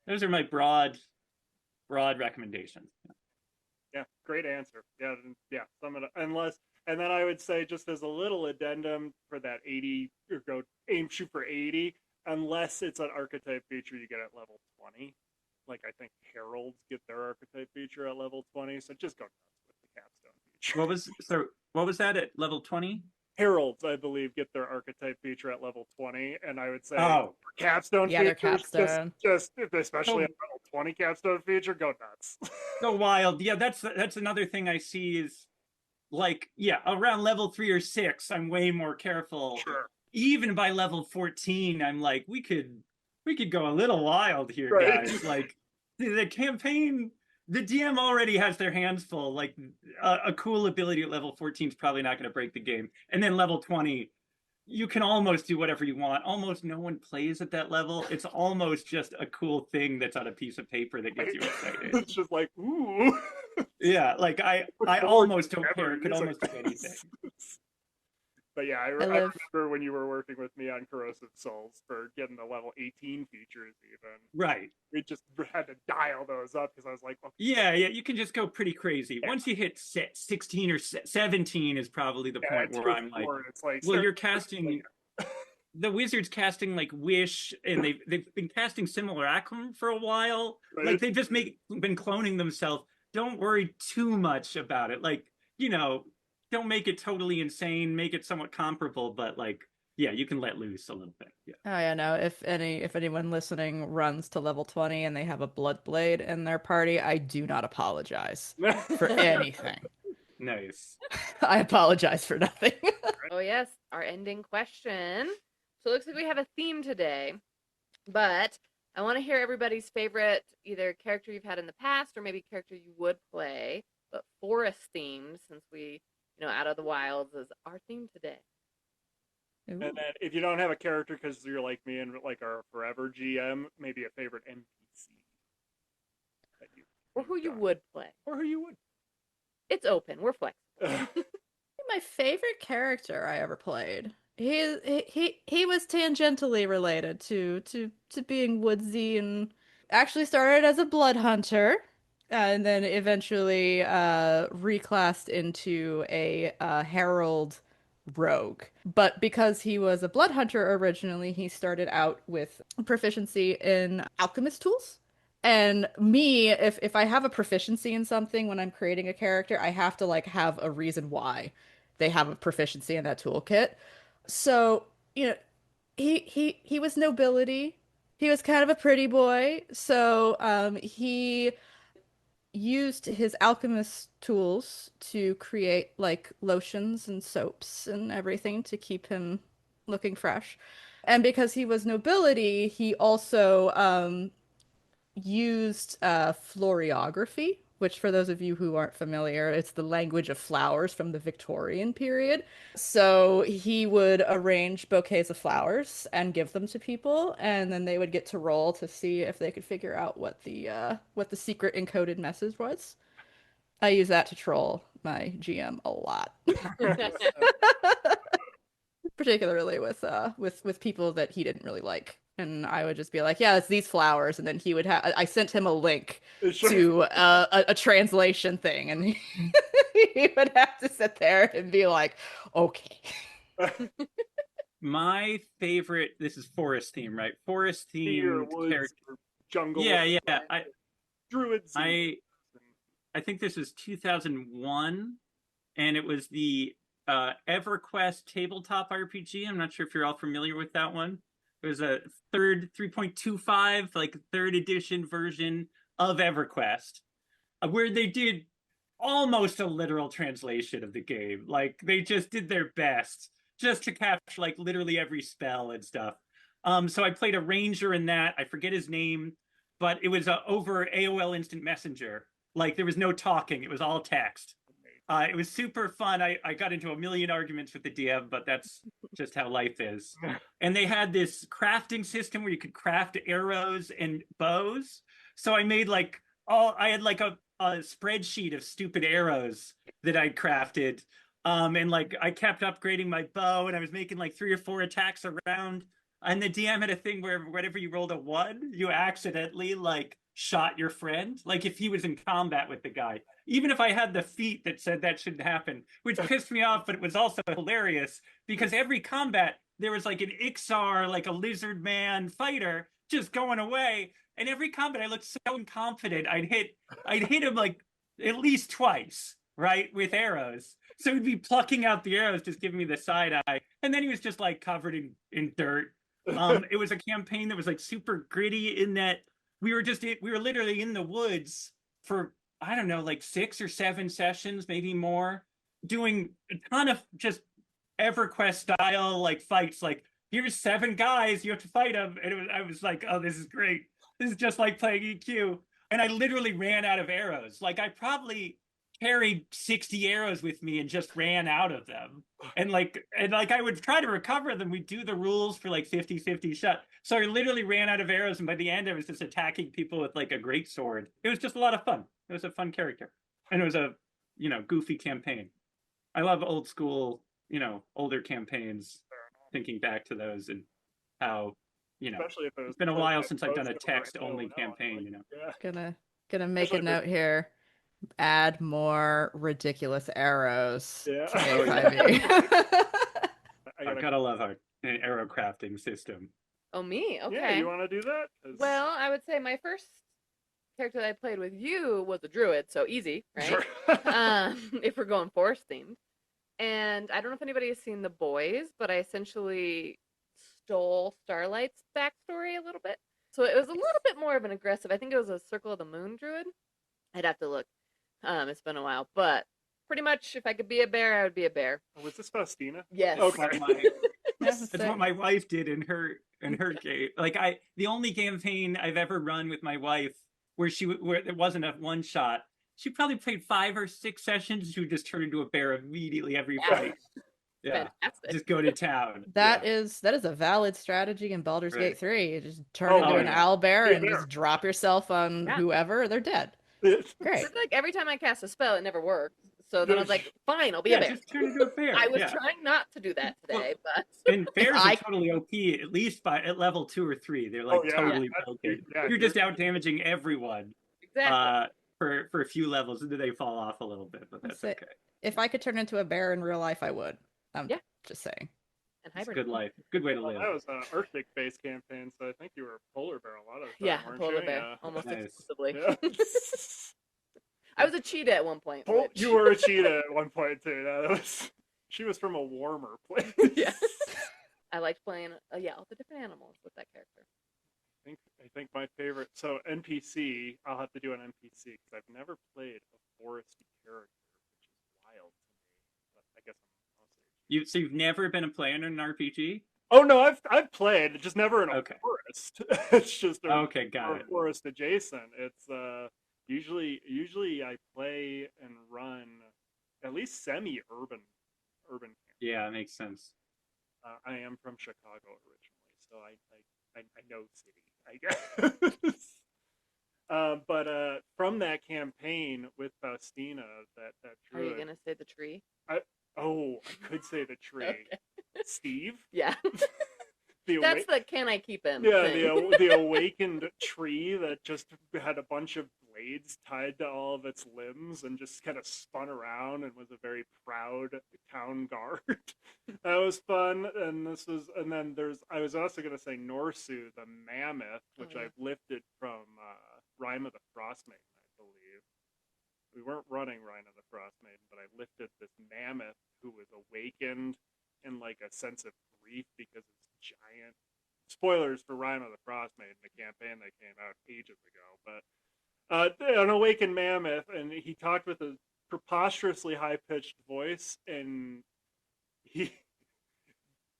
those are my broad recommendations. Yeah, great answer. Yeah, some of the, and then I would say, just as a little addendum for that 80, or go aim shoot for 80, unless it's an archetype feature you get at level 20. Like, I think Heralds get their archetype feature at level 20, so just go nuts with the capstone feature. What was that at level 20? Heralds, I believe, get their archetype feature at level 20, and I would say capstone features, capstone. Just especially at level 20 capstone feature, go nuts. Go wild. Yeah, that's another thing I see is like, yeah, around level 3 or 6, I'm way more careful. Sure. Even by level 14, I'm like, we could go a little wild here, right, guys. Like, the campaign, the DM already has their hands full. Like, a cool ability at level 14 is probably not going to break the game. And then level 20, you can almost do whatever you want. Almost no one plays at that level. It's almost just a cool thing that's on a piece of paper that gets you excited. It's just like, ooh. Yeah, like I almost don't care. It could almost do anything. But yeah, I remember when you were working with me on Corrosive Souls for getting the level 18 features even. Right. We just had to dial those up because I was like, well, yeah, you can just go pretty crazy. Yeah. Once you hit 16 or 17 is probably the point where I'm like, it's like, well, you're casting the Wizards casting like Wish, and they've been casting Simulacrum for a while. Right? Like they've just been cloning themselves. Don't worry too much about it. Like, don't make it totally insane. Make it somewhat comparable, but like, yeah, you can let loose a little bit. Yeah. Oh yeah, no. If anyone listening runs to level 20 and they have a Bloodblade in their party, I do not apologize for anything. Nice. I apologize for nothing. Oh yes, our ending question. So it looks like we have a theme today, but I want to hear everybody's favorite either character you've had in the past or maybe character you would play, but forest themed, since we, Out of the Wilds is our theme today. Ooh. And then if you don't have a character because you're like me and like our forever GM, maybe a favorite NPC that you Or who you would play. or who you would. It's open. We're flexible. My favorite character I ever played. He was tangentially related to being woodsy and actually started as a blood hunter, and then eventually reclassed into a herald rogue. But because he was a blood hunter originally, he started out with proficiency in alchemist tools. And me, if I have a proficiency in something when I'm creating a character, I have to like have a reason why they have a proficiency in that toolkit. So, he was nobility. He was kind of a pretty boy. So, he used his alchemist tools to create like lotions and soaps and everything to keep him looking fresh. And because he was nobility, he also used floriography, which for those of you who aren't familiar, it's the language of flowers from the Victorian period. So he would arrange bouquets of flowers and give them to people, and then they would get to roll to see if they could figure out what the secret encoded message was. I use that to troll my GM a lot. Particularly with people that he didn't really like. And I would just be like, yeah, it's these flowers. And then he would have, I sent him a link to a translation thing. And he would have to sit there and be like, okay. My favorite, this is forest theme, right? Forest theme character. Jungle. Yeah. Druids. I think this is 2001, and it was the EverQuest tabletop RPG. I'm not sure if you're all familiar with that one. It was a 3.25, like third edition version of EverQuest, where they did almost a literal translation of the game. Like they just did their best just to capture like literally every spell and stuff. So I played a ranger in that. I forget his name, but it was over AOL Instant Messenger. Like there was no talking; it was all text. It was super fun. I got into a million arguments with the DM, but that's just how life is. And they had this crafting system where you could craft arrows and bows. So I made I had like a spreadsheet of stupid arrows that I'd crafted. And like I kept upgrading my bow, and I was making like 3 or 4 attacks around. And the DM had a thing where whenever you rolled a 1, you accidentally like shot your friend, like if he was in combat with the guy, even if I had the feat that said that shouldn't happen, which pissed me off. But it was also hilarious because every combat there was like an Ixar, like a lizard man fighter just going away, and every combat I looked so confident I'd hit him like at least twice, right, with arrows. So he'd be plucking out the arrows, just giving me the side eye, and then he was just like covered in dirt. It was a campaign that was like super gritty in that we were literally in the woods for, I don't know, like 6 or 7 sessions, maybe more, doing a ton of just EverQuest style like fights. Like here's 7 guys, you have to fight them, and I was like, oh, this is great. This is just like playing EQ. And I literally ran out of arrows. Like I probably carried 60 arrows with me and just ran out of them. And I would try to recover them. We'd do the rules for like 50-50 shot. So I literally ran out of arrows, and by the end I was just attacking people with like a great sword. It was just a lot of fun. It was a fun character. And it was a, goofy campaign. I love old school, older campaigns, thinking back to those and how, especially if it's been a while since I've done a text only campaign, Yeah. Gonna make Especially a note here. Add more ridiculous arrows Yeah. to A5E. I gotta love art. an arrow crafting system. Oh, me? Yeah, Okay. you want to do that? 'Cause- Well, I would say my first character that I played with you was a druid, so easy, right? Sure. If we're going forest themed. And I don't know if anybody has seen The Boys, but I essentially stole Starlight's backstory a little bit. So it was a little bit more of an aggressive. I think it was a Circle of the Moon druid. I'd have to look. It's been a while, but pretty much if I could be a bear, I would be a bear. Was this Faustina? Yes. Okay. That's what my wife did in her game. Like the only campaign I've ever run with my wife where it wasn't a one shot. She probably played 5 or 6 sessions. She would just turn into a bear immediately every fight. Yeah, Fantastic. just go to town. That is a valid strategy in Baldur's Gate Right. 3. You just turn into an yeah. owlbear Be a and bear. just drop yourself on whoever, they're dead. Great. But, like every time I cast a spell, it never worked. So then I was like, fine, I'll be a bear. Just turn into a bear. I was trying not to do that today, but And bears are totally OP, at least at level 2 or 3. They're like totally broken. Yeah, You're just out damaging everyone. exactly. For a few levels, and then they fall off a little bit, but that's okay. If I could turn into a bear in real life, I would. I'm Yeah. just saying. And It's a hybrid. good life. Good way to Well, live. that was an Arctic-based campaign, so I think you were a polar bear a lot of the time, Yeah, weren't polar you? bear, Yeah. almost Nice. exclusively. Yeah. I was a cheetah at one point. which- You were a cheetah at one point too. That was. She was from a warmer place. Yeah. I liked playing, all the different animals with that character. I think my favorite. So NPC, I'll have to do an NPC because I've never played a foresty character, which is wild to me. But I guess I'm mostly. So you've never been a player in an RPG? Oh no, I've played, just never in a Okay. forest. It's just Okay, got it. forest adjacent. It's usually I play and run at least semi-urban camps. Yeah, that makes sense. I am from Chicago originally, so I know city, I guess. But from that campaign with Faustina, that Are you druid. gonna say the tree? I could say the tree. Okay. Steve. Yeah. The That's the can I keep him? Yeah, thing. the awakened tree that just had a bunch of blades tied to all of its limbs and just kind of spun around and was a very proud town guard. That was fun. And then I was also going to say Norsu, the mammoth, which yeah. I've lifted from Rime of the Frostmaiden, I believe. We weren't running Rime of the Frostmaiden, but I lifted this mammoth who was awakened in like a sense of grief because it's giant. Spoilers for Rime of the Frostmaiden, the campaign that came out ages ago, but an awakened mammoth, and he talked with a preposterously high-pitched voice, and he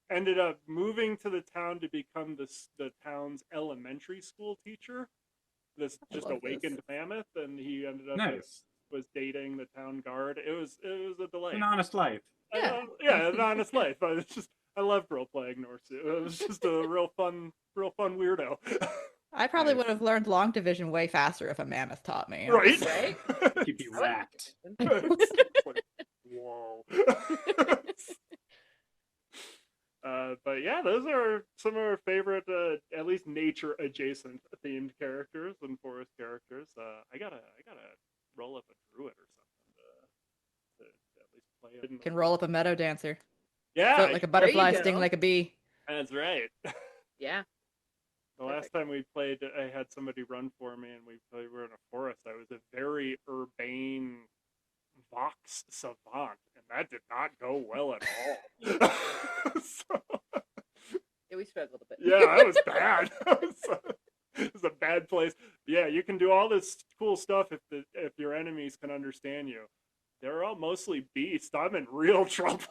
ended up moving to the town to become the town's elementary school teacher. This just awakened mammoth, and he ended up was dating the town guard. It was a delight. An honest life. Yeah, an honest life. But it's just I love role playing Norsu. It was just a real fun weirdo. I probably would have learned long division way faster if a mammoth taught me. Right? Right? You'd be whacked. Whoa. But yeah, those are some of our favorite, at least nature adjacent themed characters and forest characters. I gotta roll up a druid or something to at least play it. Can roll up a meadow dancer. Yeah, Float like a butterfly, go. sting like a bee. that's right. Yeah. The last time we played, I had somebody run for me, and we were in a forest. I was a very urbane vox savant, and that did not go well at all. So, Yeah, we struggled a bit. yeah, that was bad. It was a bad place. Yeah, you can do all this cool stuff if your enemies can understand you. They're all mostly beasts. I'm in real trouble.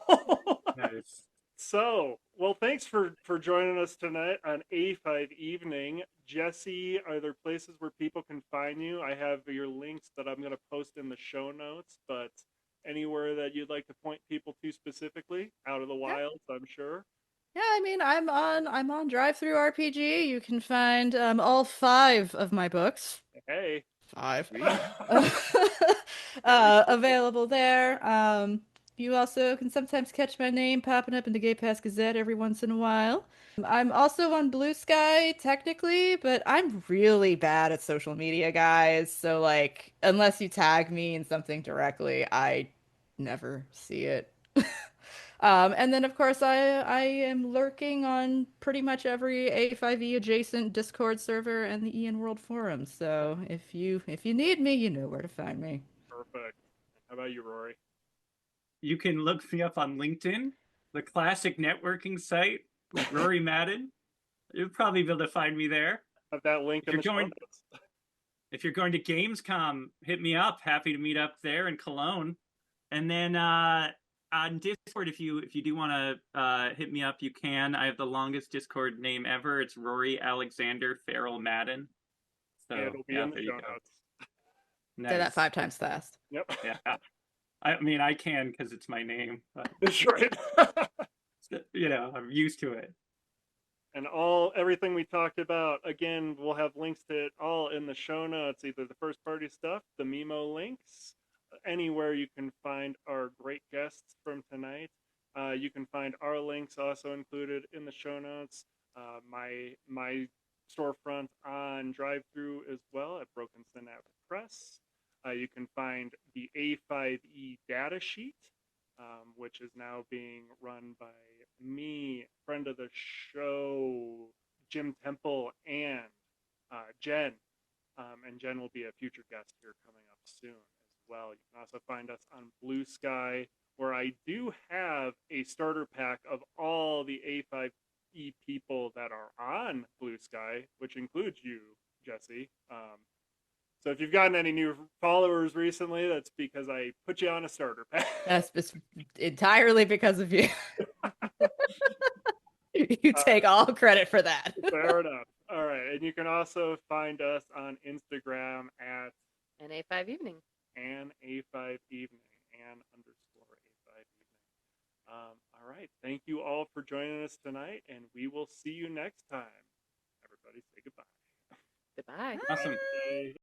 Nice. So, well, thanks for joining us tonight on A5 Evening. Jessy, are there places where people can find you? I have your links that I'm going to post in the show notes, but anywhere that you'd like to point people to specifically, out of the wilds, I'm sure. Yeah, I mean, I'm on Drive Through RPG. You can find all 5 of my books. Hey. 5. Available there. You also can sometimes catch my name popping up in the Gay Pass Gazette every once in a while. I'm also on Blue Sky, technically, but I'm really bad at social media, guys. So, like, unless you tag me in something directly, I never see it. And then of course I am lurking on pretty much every A5E adjacent Discord server and the Ian World forum. So if you need me, you know where to find me. Perfect. How about you, Rory? You can look me up on LinkedIn, the classic networking site, Rory Madden. You'll probably be able to find me there. Have that link If in you're the show going, notes. if you're going to Gamescom, hit me up. Happy to meet up there in Cologne. And then on Discord, if you do want to hit me up, you can. I have the longest Discord name ever. It's Rory Alexander Farrell Madden. So And it'll be yeah, in the there you show go. notes. Say that Nice. 5 times fast. Yep. Yeah. I mean, I can because it's my name, but That's right. I'm used to it. And everything we talked about, again, we'll have links to it all in the show notes, either the first party stuff, the Mimo links, anywhere you can find our great guests from tonight. You can find our links also included in the show notes. My storefront on drive-through as well at Broken Synapse Press. You can find the A5E data sheet, which is now being run by me, friend of the show, Jim Temple, and Jen. And Jen will be a future guest here coming up soon as well. You can also find us on Blue Sky, where I do have a starter pack of all the A5E people that are on Blue Sky, which includes you, Jessy. So if you've gotten any new followers recently, that's because I put you on a starter pack. That's just entirely because of you. You take all credit for that. Fair enough. All right. And you can also find us on Instagram at An A5 Evening. an A5Evening, _A5Evening. All right. Thank you all for joining us tonight, and we will see you next time. Everybody say goodbye. Goodbye. Awesome. Bye.